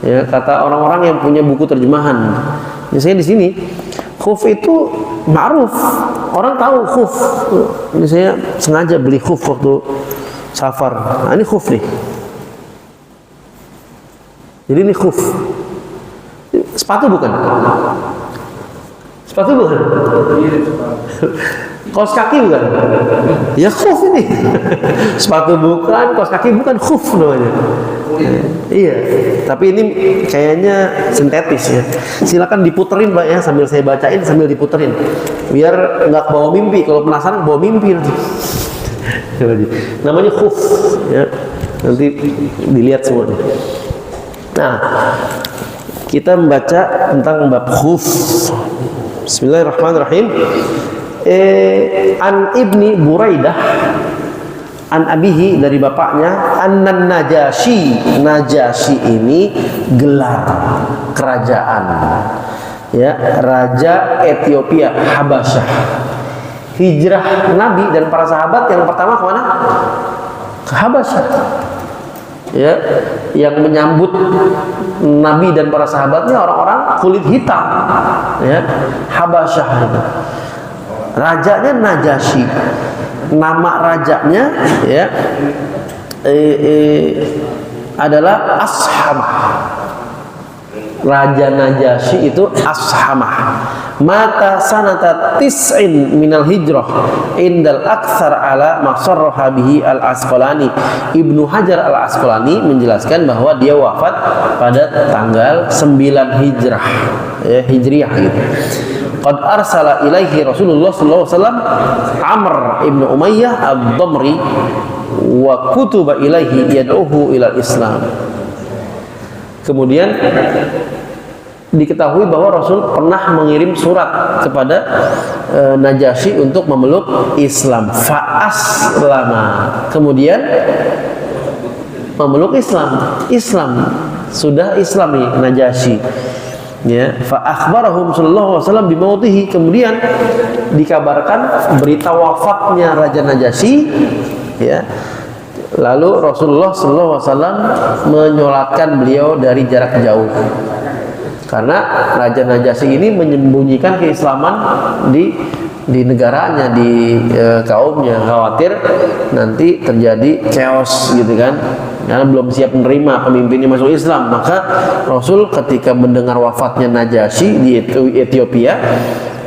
Ya, kata orang-orang yang punya buku terjemahan. Misalnya di sini khuf itu ma'ruf. Orang tahu khuf. Ini saya sengaja beli khuf waktu safar. Nah, ini khuf nih. Jadi ini khuf. Sepatu bukan? Sepatu bukan? Kaos kaki bukan? Ya khuf ini. Sepatu bukan, kaos kaki bukan, khuf namanya. Iya, tapi ini kayaknya sintetis ya. Silakan diputerin Pak ya, sambil saya bacain sambil diputerin. Biar nggak bawa mimpi. Kalau penasaran bawa mimpi nanti. Namanya khuf ya. Nanti dilihat semuanya. Nah, kita membaca tentang bab khuf. Bismillahirrahmanirrahim. An Ibni Buraidah an abihi, dari bapaknya, annan Najasyi ini gelar kerajaan ya, raja Ethiopia Habasyah. Hijrah Nabi dan para sahabat yang pertama kemana? Ke Habasyah ya, yang menyambut Nabi dan para sahabatnya orang-orang kulit hitam ya, Habasyah itu. Rajanya Najasyi, nama rajanya ya adalah Ashamah. Raja Najasyi itu Ashamah. Mata sanata tis'in minal hijrah indal aktsar ala masarraha bihi al-Asqalani. Ibnu Hajar al-Asqalani menjelaskan bahwa dia wafat pada tanggal 9 hijrah ya, hijriah gitu. Qad arsala ilaihi Rasulullah sallallahu alaihi wasallam Amr ibn Umayyah ad-Damri wa kutuba ilaihi yad'uhu ilal Islam. Kemudian diketahui bahwa Rasul pernah mengirim surat kepada Najasyi untuk memeluk Islam. Fa'aslama, kemudian memeluk Islam. Sudah Islam nih Najasyi. Ya, fa akhbarahum sallallahu alaihi wasallam bimautihi, kemudian dikabarkan berita wafatnya Raja Najasyi, ya. Lalu Rasulullah sallallahu alaihi wasallam menyolatkan beliau dari jarak jauh. Karena Raja Najasyi ini menyembunyikan keislaman di negaranya, di kaumnya, khawatir nanti terjadi chaos gitu kan, karena belum siap menerima pemimpinnya masuk Islam. Maka Rasul ketika mendengar wafatnya Najasyi di Ethiopia,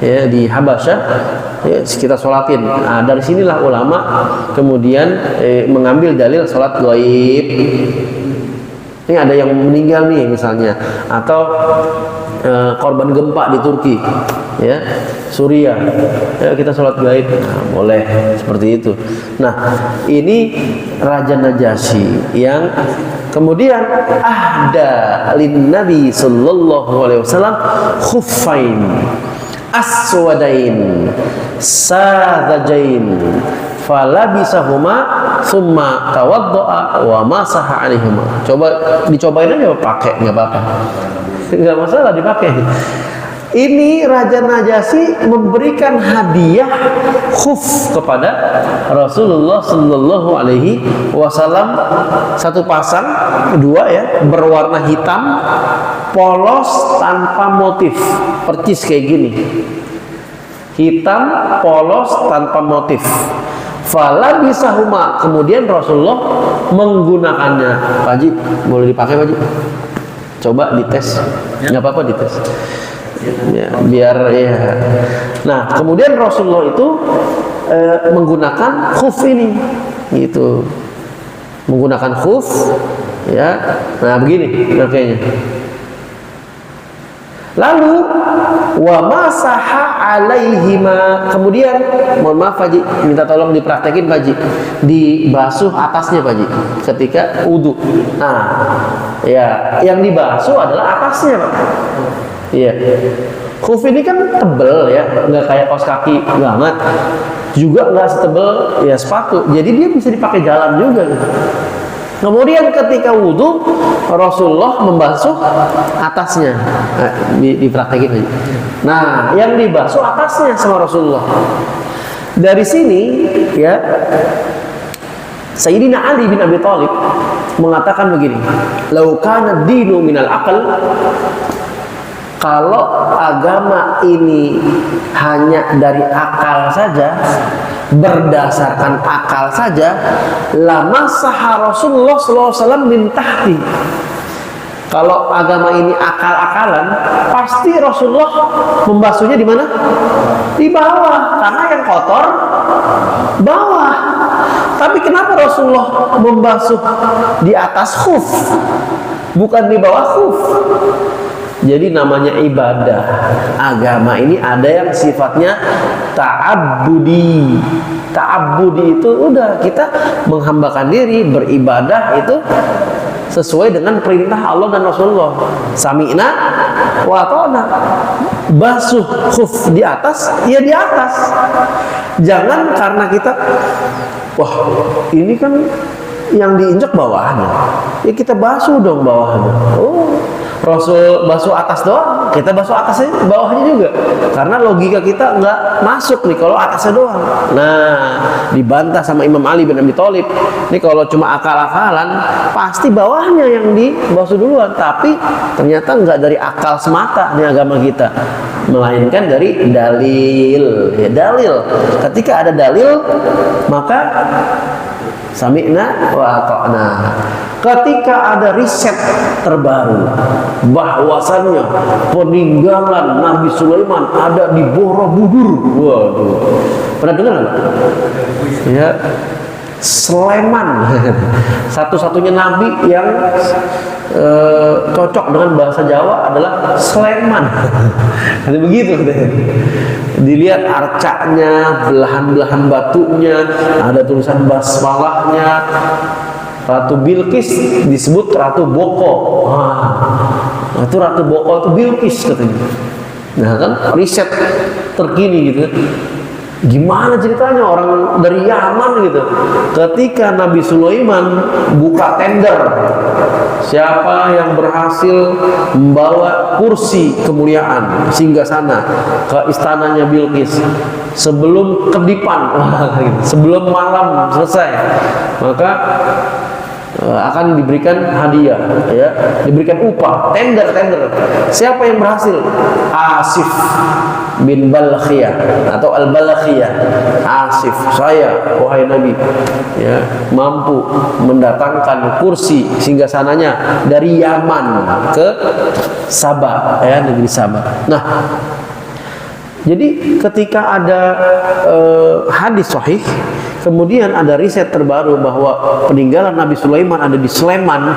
ya, di Habasyah, ya, kita sholatin. Nah, dari sinilah ulama kemudian mengambil dalil sholat gaib. Ini ada yang meninggal nih misalnya, atau korban gempa di Turki, ya, Suriah, ya, kita sholat gaib, nah, boleh seperti itu. Nah, ini Raja Najasyi yang kemudian ahda lin Nabi sallallahu alaihi wasallam khuffain aswadain sadajain falabisahuma summa tawaddo'a wa masaha alaihima. Coba dicobain aja pakai, nggak apa-apa, nggak masalah dipakai. Ini Raja Najasyi memberikan hadiah khuf kepada Rasulullah sallallahu alaihi wasallam, satu pasang, dua ya, berwarna hitam, polos tanpa motif, percis kayak gini, hitam polos tanpa motif. Fala bisa huma, kemudian Rasulullah menggunakannya. Pak Haji, boleh dipakai Pak Haji? Coba dites, nggak apa-apa dites. Ya, biar ya. Nah, kemudian Rasulullah itu menggunakan khuf ini, gitu, menggunakan khuf, ya. Nah, begini makanya. Lalu wa masaha alaihima, kemudian mohon maaf Pak Haji, minta tolong dipraktekin Pak Haji, dibasuh atasnya Pak Haji ketika wudu. Nah, ya, yang dibasuh adalah atasnya Pak. Iya. Khuf ini kan tebel ya, nggak kayak kaos kaki banget, juga nggak setebel ya sepatu, jadi dia bisa dipakai jalan juga gitu. Kemudian ketika wudhu Rasulullah membasuh atasnya. Nah, dipraktekin aja. Nah, yang dibasuh atasnya sama Rasulullah. Dari sini ya, Sayyidina Ali bin Abi Thalib mengatakan begini, "Lau kana dinu minal aql", kalau agama ini hanya dari akal saja, berdasarkan akal saja, lama sahah Rasulullah SAW min tahti. Kalau agama ini akal-akalan, pasti Rasulullah membasuhnya di mana? Di bawah, karena yang kotor bawah. Tapi kenapa Rasulullah membasuh di atas khuf, bukan di bawah khuf? Jadi namanya ibadah. Agama ini ada yang sifatnya ta'abbudi. Ta'abbudi itu udah kita menghambakan diri, beribadah itu sesuai dengan perintah Allah dan Rasulullah. Sami'na wa ata'na. Basuh khuf di atas, ya di atas. Jangan karena kita, wah ini kan yang diinjak bawahnya, ya kita basuh dong bawahnya. Oh, Rasul basuh atas doang, kita basuh atasnya, bawahnya juga. Karena logika kita nggak masuk nih kalau atasnya doang. Nah, dibantah sama Imam Ali bin Abi Thalib. Ini kalau cuma akal-akalan, pasti bawahnya yang dibasuh duluan. Tapi ternyata nggak dari akal semata nih agama kita, melainkan dari dalil. Ya, dalil. Ketika ada dalil, maka sami'na wa ata'na. Ketika ada riset terbaru bahwasannya peninggalan Nabi Sulaiman ada di Borobudur. Waduh, pernah dengar nggak? Ya, Sleman, satu-satunya Nabi yang cocok dengan bahasa Jawa adalah Sleman. Jadi begitu katanya. Dilihat arcanya, belahan-belahan batunya, ada tulisan basmalahnya. Ratu Bilqis disebut Ratu Boko. Nah, itu Ratu Boko itu Bilqis katanya. Nah kan riset terkini gitu. Gimana ceritanya orang dari Yaman gitu. Ketika Nabi Sulaiman buka tender, siapa yang berhasil membawa kursi kemuliaan singgasana ke istananya Bilqis sebelum kedipan, sebelum malam selesai, maka akan diberikan hadiah, ya, diberikan upah, tender. Siapa yang berhasil? Asif bin Balkhiyah atau Al-Balkhiyah. Asif, saya wahai Nabi, ya, mampu mendatangkan kursi singgasananya dari Yaman ke Sabah, ya, negeri Sabah. Nah, jadi ketika ada hadis sahih, kemudian ada riset terbaru bahwa peninggalan Nabi Sulaiman ada di Sleman,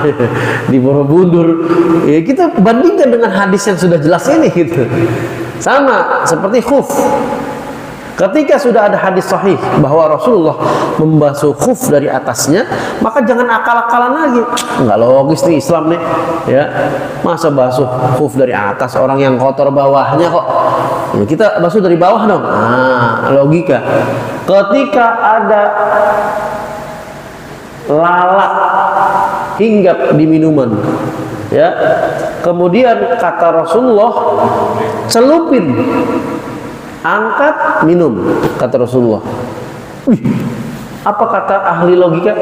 di Borobudur. Ya, kita bandingkan dengan hadis yang sudah jelas ini gitu. Sama seperti khuf. Ketika sudah ada hadis sahih bahwa Rasulullah membasuh khuf dari atasnya, maka jangan akal-akalan lagi. Enggak logis nih Islam nih, ya. Masa basuh khuf dari atas, orang yang kotor bawahnya kok. Ya, kita basuh dari bawah dong. Nah, logika. Ketika ada lalat hinggap di minuman, ya, kemudian kata Rasulullah, celupin, angkat, minum, kata Rasulullah. Wih, apa kata ahli logika?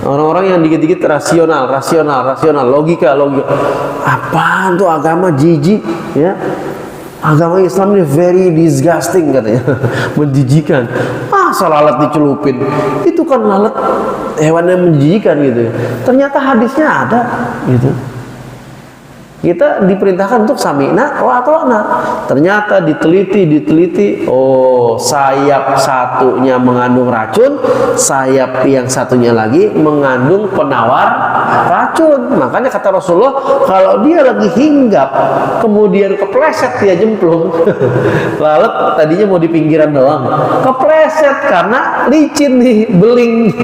Orang-orang yang dikit-dikit rasional, logika. Apaan tuh agama jijik, ya? Agama Islam ini very disgusting katanya, menjijikan. Masa lalat dicelupin? Itu kan lalat hewan yang menjijikan gitu. Ternyata hadisnya ada gitu. Kita diperintahkan untuk sami'na wa ata'na. Ternyata diteliti, oh, sayap satunya mengandung racun, sayap yang satunya lagi mengandung penawar racun. Makanya kata Rasulullah, kalau dia lagi hinggap kemudian kepleset dia jemplung, lalat tadinya mau di pinggiran doang, kepleset karena licin nih, beling.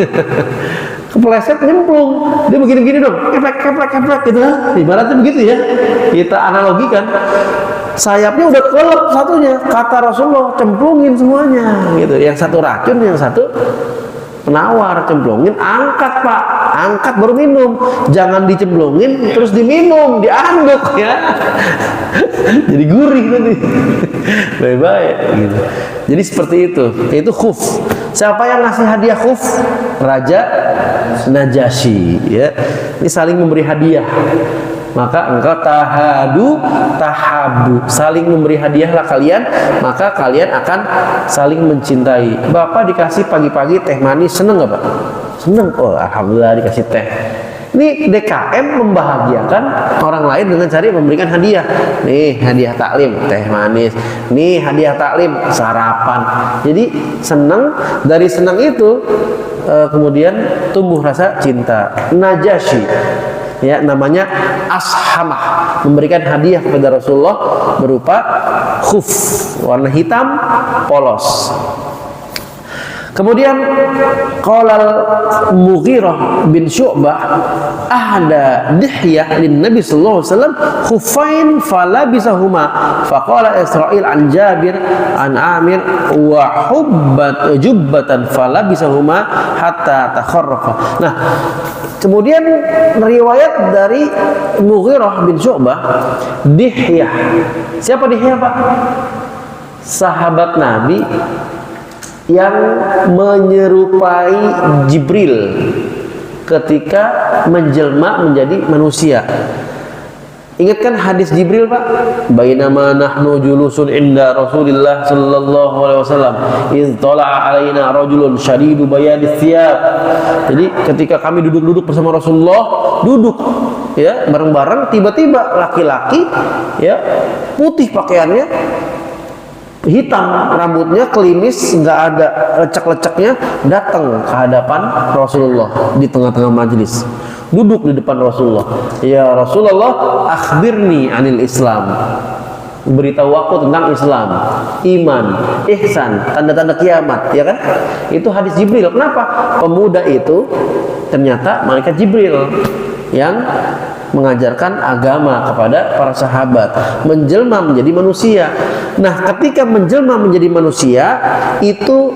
Kepleset nyemplung, dia begini-begini dong, keplek gitu lah, ibaratnya begitu ya. Kita analogikan, sayapnya udah kelep satunya, kata Rasulullah, cemplungin semuanya gitu. Yang satu racun, yang satu penawar, cemplungin, angkat Pak, angkat baru minum, jangan dicemplungin terus diminum, dianduk ya. Jadi gurih nanti. Baik-baik gitu. Jadi seperti itu khuf. Siapa yang ngasih hadiah khuf? Raja Najasyi, ya. Ini saling memberi hadiah. Maka engkau tahabu, saling memberi hadiahlah kalian, maka kalian akan saling mencintai. Bapak dikasih pagi-pagi teh manis, seneng gak Pak? Seneng. Oh, alhamdulillah dikasih teh. Ini DKM membahagiakan orang lain dengan cara memberikan hadiah. Nih hadiah taklim, teh manis. Nih hadiah taklim, sarapan. Jadi senang, dari senang itu kemudian tumbuh rasa cinta. Najasyi, ya, namanya Ashamah, memberikan hadiah kepada Rasulullah berupa khuf warna hitam polos. Kemudian qala Mughirah bin Syu'bah ahda Dihyah lin Nabi sallallahu alaihi wasallam khuffain falabisahuma faqala Israil an Jabir an Amir wa hubbat jubbatan falabisahuma hatta takharrafa. Nah, kemudian riwayat dari Mughirah bin Syu'bah, Dihyah. Siapa Dihyah Pak? Sahabat Nabi yang menyerupai Jibril ketika menjelma menjadi manusia. Ingatkan hadis Jibril Pak, bainama nahnu julusun inda Rasulillah sallallahu alaihi wasallam iz tala'a alaina rajulun syadidu bayadis thiyab. Jadi ketika kami duduk-duduk bersama Rasulullah, duduk ya bareng-bareng, tiba-tiba laki-laki ya putih pakaiannya, hitam rambutnya, klimis, nggak ada lecek-leceknya, datang ke hadapan Rasulullah di tengah-tengah majelis, duduk di depan Rasulullah. Ya Rasulullah, akhbirni anil Islam, beritahu aku tentang Islam, iman, ihsan, tanda-tanda kiamat, ya kan? Itu hadis Jibril. Kenapa? Pemuda itu ternyata malaikat Jibril yang mengajarkan agama kepada para sahabat, menjelma menjadi manusia. Nah, ketika menjelma menjadi manusia itu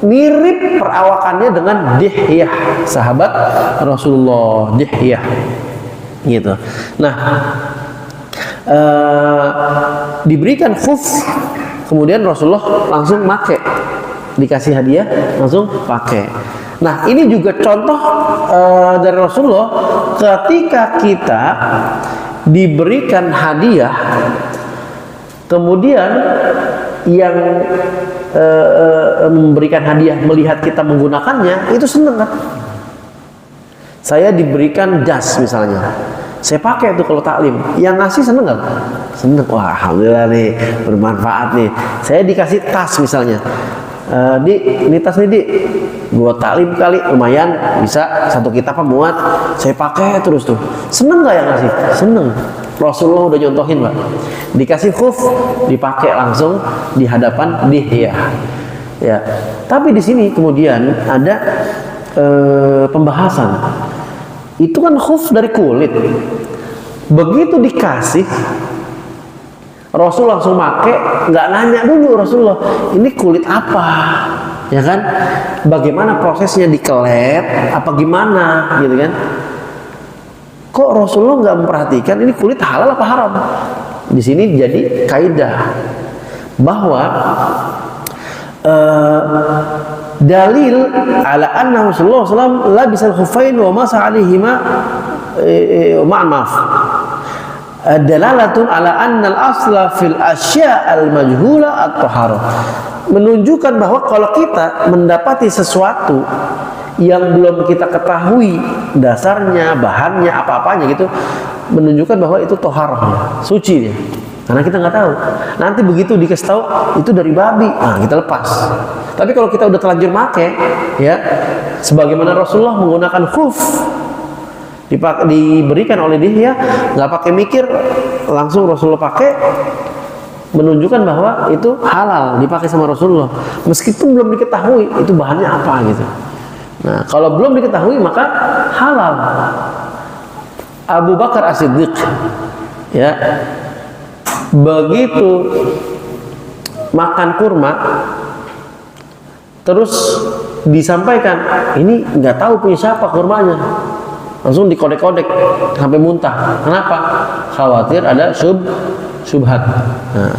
mirip perawakannya dengan Dihyah, sahabat Rasulullah, Dihyah gitu. Nah, diberikan khuf, kemudian Rasulullah langsung pakai, dikasih hadiah langsung pakai. Nah, ini juga contoh dari Rasulullah ketika kita diberikan hadiah, kemudian yang memberikan hadiah melihat kita menggunakannya, itu seneng kan? Saya diberikan jas misalnya, saya pakai itu kalau taklim, yang ngasih seneng kan? Seneng, wah alhamdulillah nih, bermanfaat nih. Saya dikasih tas misalnya, ini tas nih Di, buat taklim kali, lumayan bisa satu kitab muat, saya pakai terus tuh. Seneng nggak yang ngasih? Seneng. Rasulullah udah nyontohin Pak, dikasih khuf, dipakai langsung di hadapan Dihyah. Ya, tapi di sini kemudian ada pembahasan. Itu kan khuf dari kulit. Begitu dikasih, Rasul langsung pakai, nggak nanya dulu Rasulullah, ini kulit apa? Ya kan? Bagaimana prosesnya, dikelet apa gimana gitu kan? Kok Rasulullah nggak memperhatikan ini kulit halal apa haram? Di sini jadi kaidah bahwa dalil ala anna Rasulullah SAW labisal khuffain wa masa alaihima maaf dalalatun ala anna al-asla fil asya al-majhula at-taharah, menunjukkan bahwa kalau kita mendapati sesuatu yang belum kita ketahui dasarnya, bahannya, apa-apanya gitu, menunjukkan bahwa itu toharahnya, suci dia. Karena kita nggak tahu. Nanti begitu dikasih tahu itu dari babi, nah kita lepas. Tapi kalau kita udah terlanjur make, ya, sebagaimana Rasulullah menggunakan khuf, diberikan oleh dia, nggak pakai mikir, langsung Rasulullah pakai, menunjukkan bahwa itu halal dipakai sama Rasulullah, meskipun belum diketahui itu bahannya apa gitu. Nah, kalau belum diketahui maka halal. Abu Bakar As-Siddiq, ya, begitu makan kurma, terus disampaikan, ini nggak tahu punya siapa kurmanya, langsung dikodek-kodek sampai muntah. Kenapa? Khawatir ada subhat. Nah,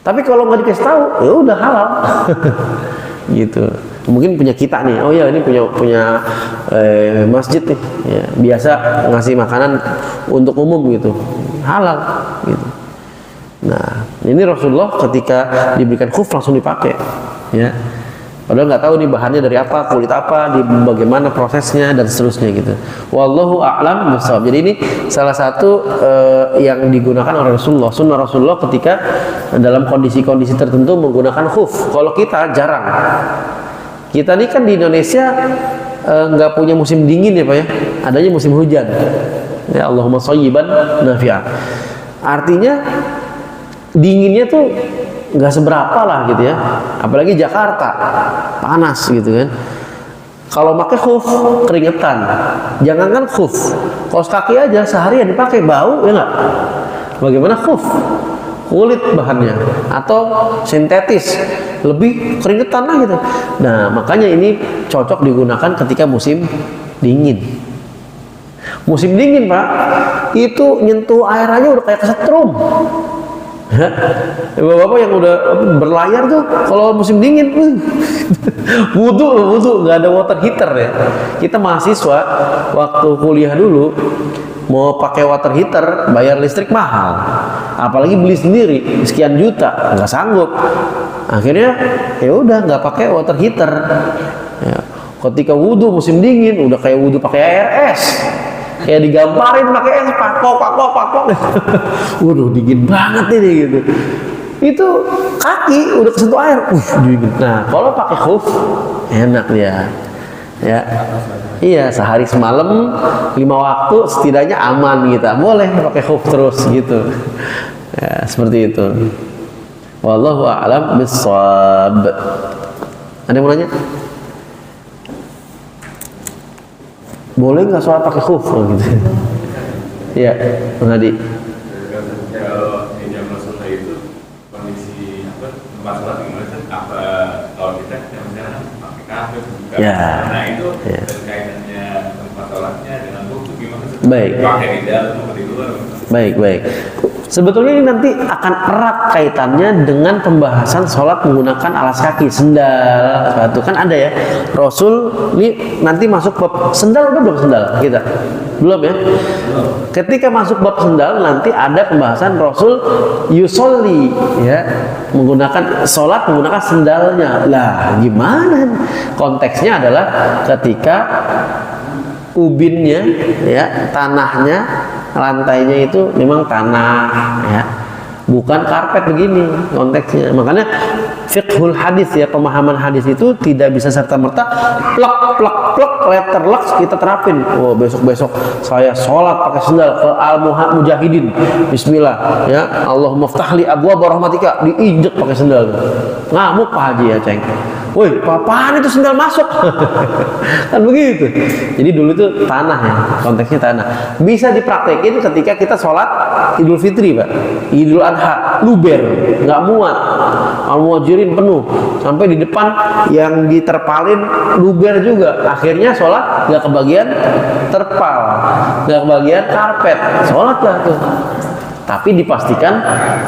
tapi kalau nggak dikasih tahu, ya udah halal. Gitu. Mungkin punya kita nih, oh ya ini punya masjid nih, ya, biasa ngasih makanan untuk umum gitu, halal gitu. Nah, ini Rasulullah ketika diberikan khuf langsung dipakai, ya. Padahal nggak tahu nih bahannya dari apa, kulit apa, bagaimana prosesnya dan seterusnya gitu. Wallahu a'lam bishawab. Jadi ini salah satu yang digunakan oleh Rasulullah, sunnah Rasulullah ketika dalam kondisi-kondisi tertentu menggunakan khuf. Kalau kita jarang. Kita ini kan di Indonesia nggak punya musim dingin ya Pak ya, adanya musim hujan. Ya Allahumma shayyiban nafi'ah. Artinya dinginnya tuh nggak seberapa lah gitu ya, apalagi Jakarta panas gitu kan. Kalau pakai khuf keringetan, jangankan khuf, kaos kaki aja seharian dipakai bau ya nggak? Bagaimana khuf? Kulit bahannya atau sintetis lebih keringetan lah gitu. Nah makanya ini cocok digunakan ketika musim dingin. Musim dingin Pak, itu nyentuh air aja udah kayak kesetrum. Bapak-bapak yang udah berlayar tuh kalau musim dingin wudu nggak ada water heater ya. Kita mahasiswa waktu kuliah dulu mau pakai water heater bayar listrik mahal, apalagi beli sendiri sekian juta, nggak sanggup. Akhirnya ya udah nggak pakai water heater ya. Ketika wudu musim dingin udah kayak wudu pakai air es, kayak digamparin pakai es, pakpok. Waduh dingin banget ini gitu. Itu kaki udah kesentuh air, dingin. Nah kalau pakai khuf enak dia, ya. Iya, sehari semalam 5 waktu setidaknya aman gitu. Boleh pakai khuf terus gitu. Ya, seperti itu. Wallahu a'lam bishawab. Ada yang mau nanya? Boleh nggak sholat pakai khuf gitu? Iya, Bang Hadi. Kalau hijab Rasulullah itu kondisi apa tempat sholat gimana sih? Apa kalau kita misalnya pakai kafe buka, Ya. nah itu Ya. kaitannya tempat sholatnya dengan waktu gimana sih? Baik. Pakai di dalam atau di luar? Baik, baik. Sebetulnya ini nanti akan erat kaitannya dengan pembahasan sholat menggunakan alas kaki, sendal, sepatu. Kan ada ya, Rasul ini nanti masuk bab sendal, udah belum sendal kita? Belum ya? Ketika masuk bab sendal nanti ada pembahasan Rasul yusolli ya, menggunakan sholat menggunakan sendalnya. Lah gimana? Konteksnya adalah ketika ubinnya ya, tanahnya, lantainya itu memang tanah ya, bukan karpet begini konteksnya. Makanya fiqhul hadis ya, pemahaman hadis itu tidak bisa serta merta plak plak plak letter laks kita terapin. Oh besok saya sholat pakai sendal ke al mujahidin, Bismillah ya, Allahumma ftahli abwaaba rahmatika, diinjek pakai sendal. Ngamuk Pak Haji ya ceng. Woi, apaan itu sendal masuk? Kan begitu. Jadi dulu itu tanah ya, konteksnya tanah. Bisa dipraktekin ketika kita sholat Idul Fitri, Pak. Idul Adha, luber, nggak muat. Al-muhajirin penuh. Sampai di depan yang diterpalin luber juga. Akhirnya sholat nggak kebagian terpal, nggak kebagian karpet. Sholat lah tuh. Tapi dipastikan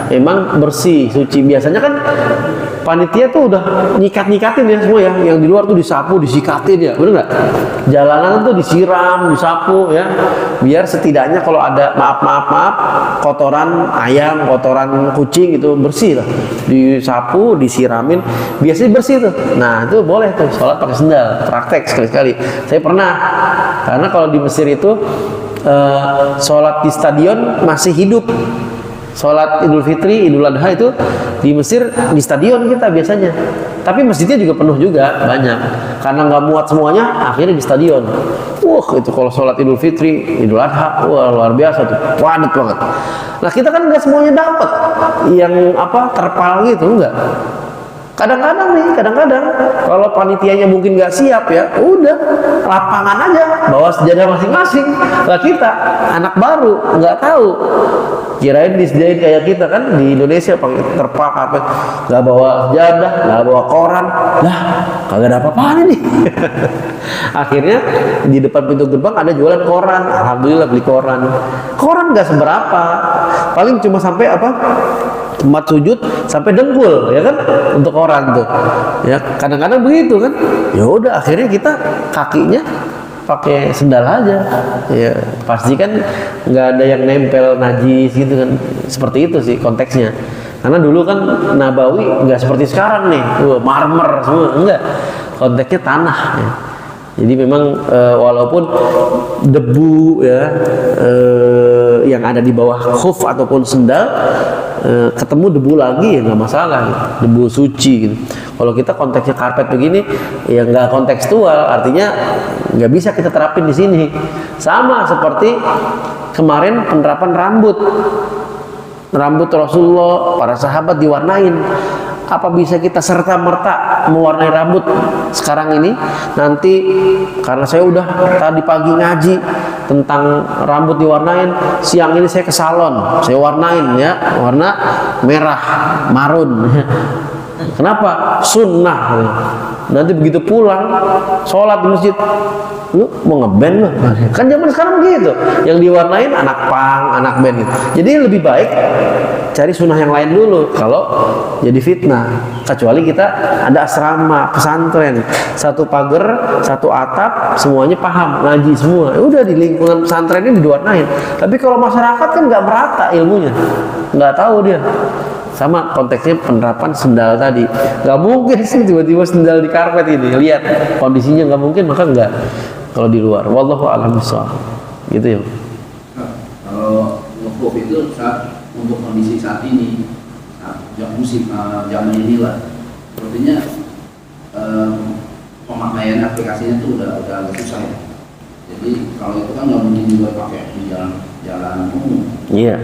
memang bersih, suci. Biasanya kan panitia tuh udah nyikat-nyikatin ya semua ya, yang di luar tuh disapu, disikatin ya, bener nggak? Jalanan tuh disiram, disapu ya, biar setidaknya kalau ada maaf kotoran ayam, kotoran kucing itu bersih lah, disapu, disiramin, biasanya bersih tuh. Nah itu boleh tuh sholat pakai sendal, praktek sekali-sekali. Saya pernah, karena kalau di Mesir itu sholat di stadion masih hidup. Sholat Idul Fitri, Idul Adha itu di Mesir di stadion kita biasanya. Tapi masjidnya juga penuh juga, banyak. Karena nggak muat semuanya, akhirnya di stadion. Wah itu kalau sholat Idul Fitri, Idul Adha, wah luar biasa tuh, padat banget. Nah kita kan nggak semuanya dapat yang apa terpal gitu, enggak. Kadang-kadang kalau panitianya mungkin nggak siap ya, udah lapangan aja, bawa sejadah masing-masing. Lah kita anak baru nggak tahu, kirain disediain kayak kita kan di Indonesia pakai terpal karpet, nggak bawa sejadah, nggak bawa koran, lah kagak ada apa-apaan ini. Akhirnya di depan pintu gerbang ada jualan koran, alhamdulillah beli koran. Koran nggak seberapa, paling cuma sampai apa? Tempat sujud sampai dengkul ya kan untuk orang tuh ya, kadang-kadang begitu kan. Ya udah akhirnya kita kakinya pakai sendal aja ya, pasti kan nggak ada yang nempel najis gitu kan. Seperti itu sih konteksnya, karena dulu kan Nabawi nggak seperti sekarang nih, marmer semua, enggak, konteksnya tanah ya. Jadi memang walaupun debu ya yang ada di bawah khuf ataupun sendal ketemu debu lagi ya nggak masalah, debu suci gitu. Kalau kita konteksnya karpet begini ya nggak kontekstual, artinya nggak bisa kita terapin di sini. Sama seperti kemarin penerapan rambut Rasulullah, para sahabat diwarnain. Apa bisa kita serta merta mewarnai rambut sekarang ini? Nanti karena saya udah tadi pagi ngaji tentang rambut diwarnain, siang ini saya ke salon, saya warnain ya, warna merah marun. Kenapa? Sunnah. Nanti begitu pulang sholat di masjid, lu mau ngeband lu? Kan zaman sekarang begitu, yang diwarnain anak pang, anak band gitu. Jadi lebih baik cari sunnah yang lain dulu kalau jadi fitnah. Kecuali kita ada asrama pesantren, satu pagar, satu atap, semuanya paham, ngaji semua. Ya udah di lingkungan pesantren ini diwarnain. Tapi kalau masyarakat kan nggak merata ilmunya, nggak tahu dia. Sama konteksnya penerapan sendal tadi, nggak mungkin sih tiba-tiba sendal di karpet ini, lihat kondisinya nggak mungkin, maka nggak kalau di luar. Wallahu a'lam bishawab. Gitu ya. Kalau ngekop itu saat untuk kondisi saat ini, saat musim zaman inilah, sepertinya pemakaian aplikasinya tuh udah agak susah ya. Jadi kalau itu kan nggak mungkin juga pakai di jalan umum. Iya.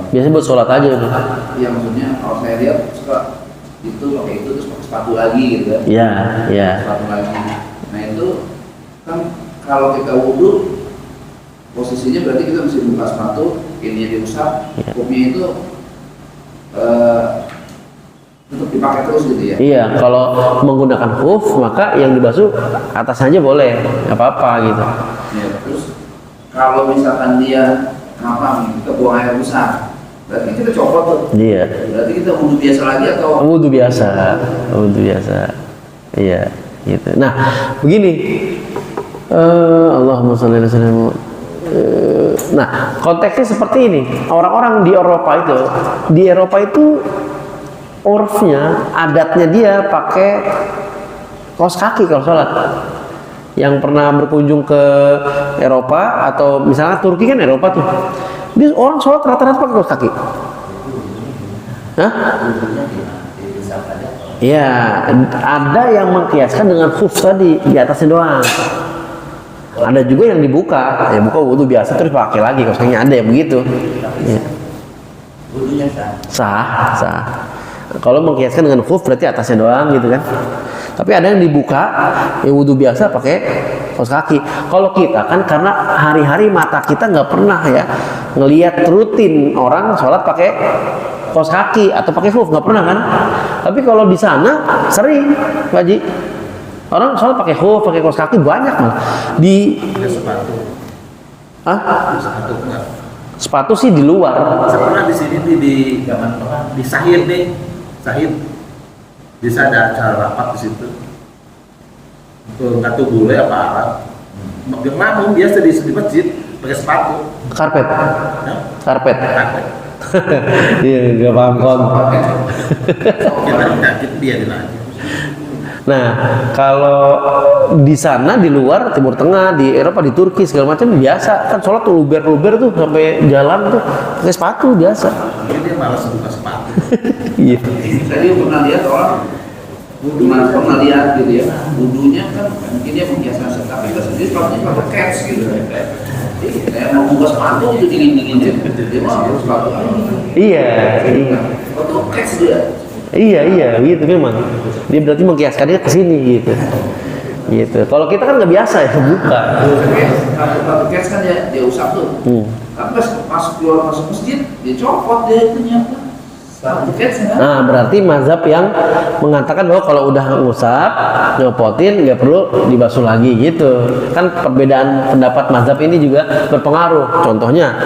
Biasanya buat sholat aja itu. Iya, maksudnya kalau saya lihat suka itu pakai itu terus pakai sepatu lagi gitu kan. Iya. Sepatu lagi. Nah itu kan kalau kita wudhu posisinya berarti kita mesti buka sepatu, ini diusap, hukumnya itu tetap dipakai terus gitu ya? Iya, kalau menggunakan hoof maka yang dibasuh atas aja boleh, nggak apa-apa gitu. Ya, terus kalau misalkan dia kita buang air besar, berarti kita copot tuh. Iya. Berarti kita wudhu biasa lagi atau? Wudhu biasa, wudhu biasa. Iya, gitu. Nah, begini. Allahumma sholli ala sayyidina. Nah, konteksnya seperti ini. Orang-orang di Eropa itu urfnya, adatnya dia pakai kaos kaki kalau sholat. Yang pernah berkunjung ke Eropa atau misalnya Turki kan Eropa tuh, dia orang sholat rata-rata pakai kaos kaki. Hah? Iya, ada yang mengkiaskan dengan khuf tadi di atasnya doang. Ada juga yang dibuka, ya buka wudhu biasa terus pakai lagi, kaosnya ada yang begitu. Ya. Wudhunya Sah. Kalau mengkiaskan dengan khuf berarti atasnya doang gitu kan. Tapi ada yang dibuka, ya wudhu biasa pakai kaos kaki. Kalau kita kan karena hari-hari mata kita nggak pernah ya ngelihat rutin orang sholat pakai kaos kaki atau pakai khuf, nggak pernah kan. Tapi kalau di sana sering, Pak Haji. Orang sholat pakai khuf, pakai kaos kaki banyak malah. Di sepatu. Sepatu enggak. Sepatu sih di luar. Saya pernah di sini di zaman perang di Sahid nih, Sahid. Bisa ada acara rapat di situ. Nggak tahu bule apa Arab. Yang makmum biasa di masjid pakai sepatu. Karpet. Karpet. Karpet. Iya, nggak paham kon. Kita dia dilaju. Nah, kalau di sana di luar Timur Tengah, di Eropa, di Turki segala macam biasa kan sholat tuh luber-luber tuh sampai jalan tuh pakai sepatu biasa. Jadi dia malas buka sepatu. Iya. Tadi pernah lihat orang pernah lihat gitu ya, wudhunya kan mungkin dia membiasakan tapi kita sendiri sepatunya pakai cats gitu. Saya mau buka sepatu itu dingin dia mau buka sepatu. Iya. Sepatu cats dia. Iya, gitu memang. Dia berarti mengkiaskannya ke sini gitu. Gitu. Kalau kita kan nggak biasa ya buka. Sepatu cats kan dia usap tuh. Tapi pas masuk masjid dia copot dia itunya. Nah, berarti mazhab yang mengatakan bahwa kalau udah ngusap, nyopotin nggak perlu dibasuh lagi gitu. Kan perbedaan pendapat mazhab ini juga berpengaruh. Contohnya,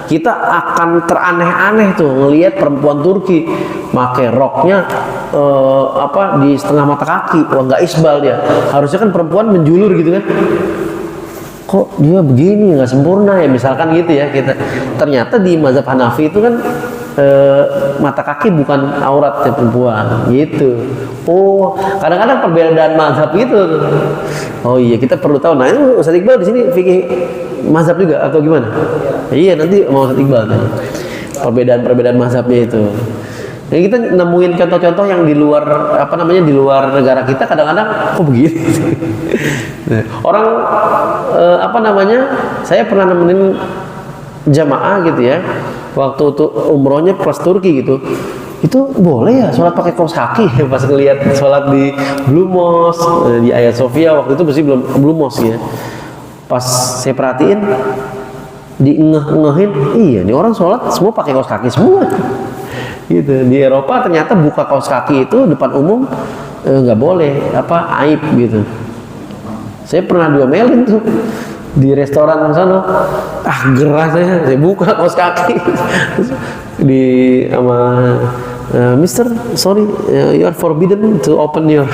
kita akan teraneh-aneh tuh ngelihat perempuan Turki pakai roknya di setengah mata kaki. Wah, nggak isbal dia. Harusnya kan perempuan menjulur gitu kan. Kok dia begini nggak sempurna ya misalkan gitu ya kita. Ternyata di mazhab Hanafi itu kan mata kaki bukan aurat ya perempuan gitu. Oh, kadang-kadang perbedaan mazhab gitu. Oh iya, kita perlu tahu. Nah, ini Ustaz Iqbal di sini fikih mazhab juga atau gimana? Iya, nanti mau Ustaz Iqbal nih. Perbedaan mazhabnya itu. Jadi kita nemuin contoh-contoh yang di luar di luar negara kita kadang-kadang kok begini. Orang saya pernah nemenin jamaah gitu ya. Waktu itu umrohnya plus Turki gitu, itu boleh ya sholat pakai kaos kaki. Pas ngeliat sholat di Blue Mosque di Hagia Sophia waktu itu masih belum Blue Mosque ya. Pas saya perhatiin diengeh-engehin, iya nih orang sholat semua pakai kaos kaki semua. Gitu. Di Eropa ternyata buka kaos kaki itu depan umum nggak boleh, aib gitu. Saya pernah diomelin tuh di restoran sana, gerah saya buka kaos kaki sama Mister, sorry, you are forbidden to open your.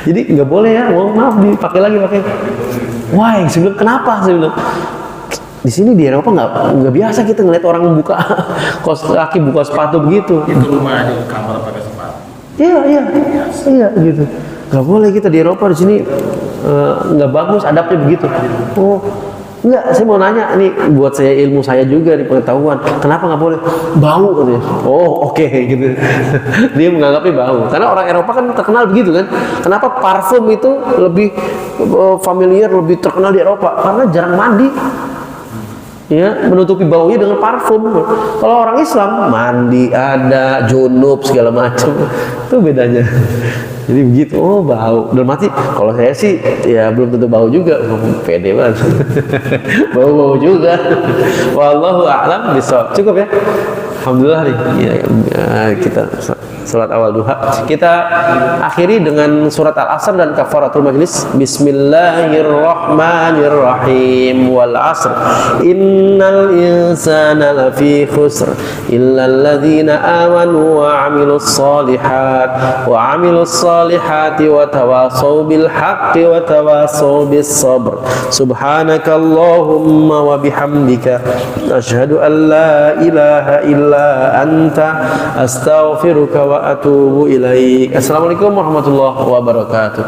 Jadi nggak boleh ya, maaf dipakai lagi pakai. Why? Saya bilang kenapa? Saya bilang di sini di Eropa nggak biasa kita ngeliat orang membuka kaos kaki, buka sepatu begitu. Itu rumah aja kamar pakai sepatu. Iya gitu. Nggak boleh kita di Eropa, di sini nggak bagus adabnya begitu. Oh enggak, saya mau nanya ini buat saya ilmu saya juga di pengetahuan, kenapa nggak boleh? Bau katanya. Oh oke, gitu. Dia menganggapnya bau karena orang Eropa kan terkenal begitu kan. Kenapa parfum itu lebih familiar, lebih terkenal di Eropa? Karena jarang mandi ya, menutupi baunya dengan parfum. Kalau orang Islam mandi ada junub segala macam, itu bedanya. Jadi begitu, oh bau. Dalam hati, kalau saya sih ya belum tentu bau juga, pede banget. Bau-bau juga. Wallahu a'lam bishawab. Cukup ya. Alhamdulillah nih. Ya, kita salat awal duha. Kita akhiri dengan surat Al-Asr dan kafaratul majlis. Bismillahirrahmanirrahim. Wal 'asr. Innal insana lafi khusr illa alladzina amanu wa 'amilus shalihat wa tawasaw bil haqqi wa tawasaw bis sabr. Subhanakallahumma wa bihamdika asyhadu an la ilaha illa anta astaghfiruka wa atubu ilaik. Assalamualaikum warahmatullahi wabarakatuh.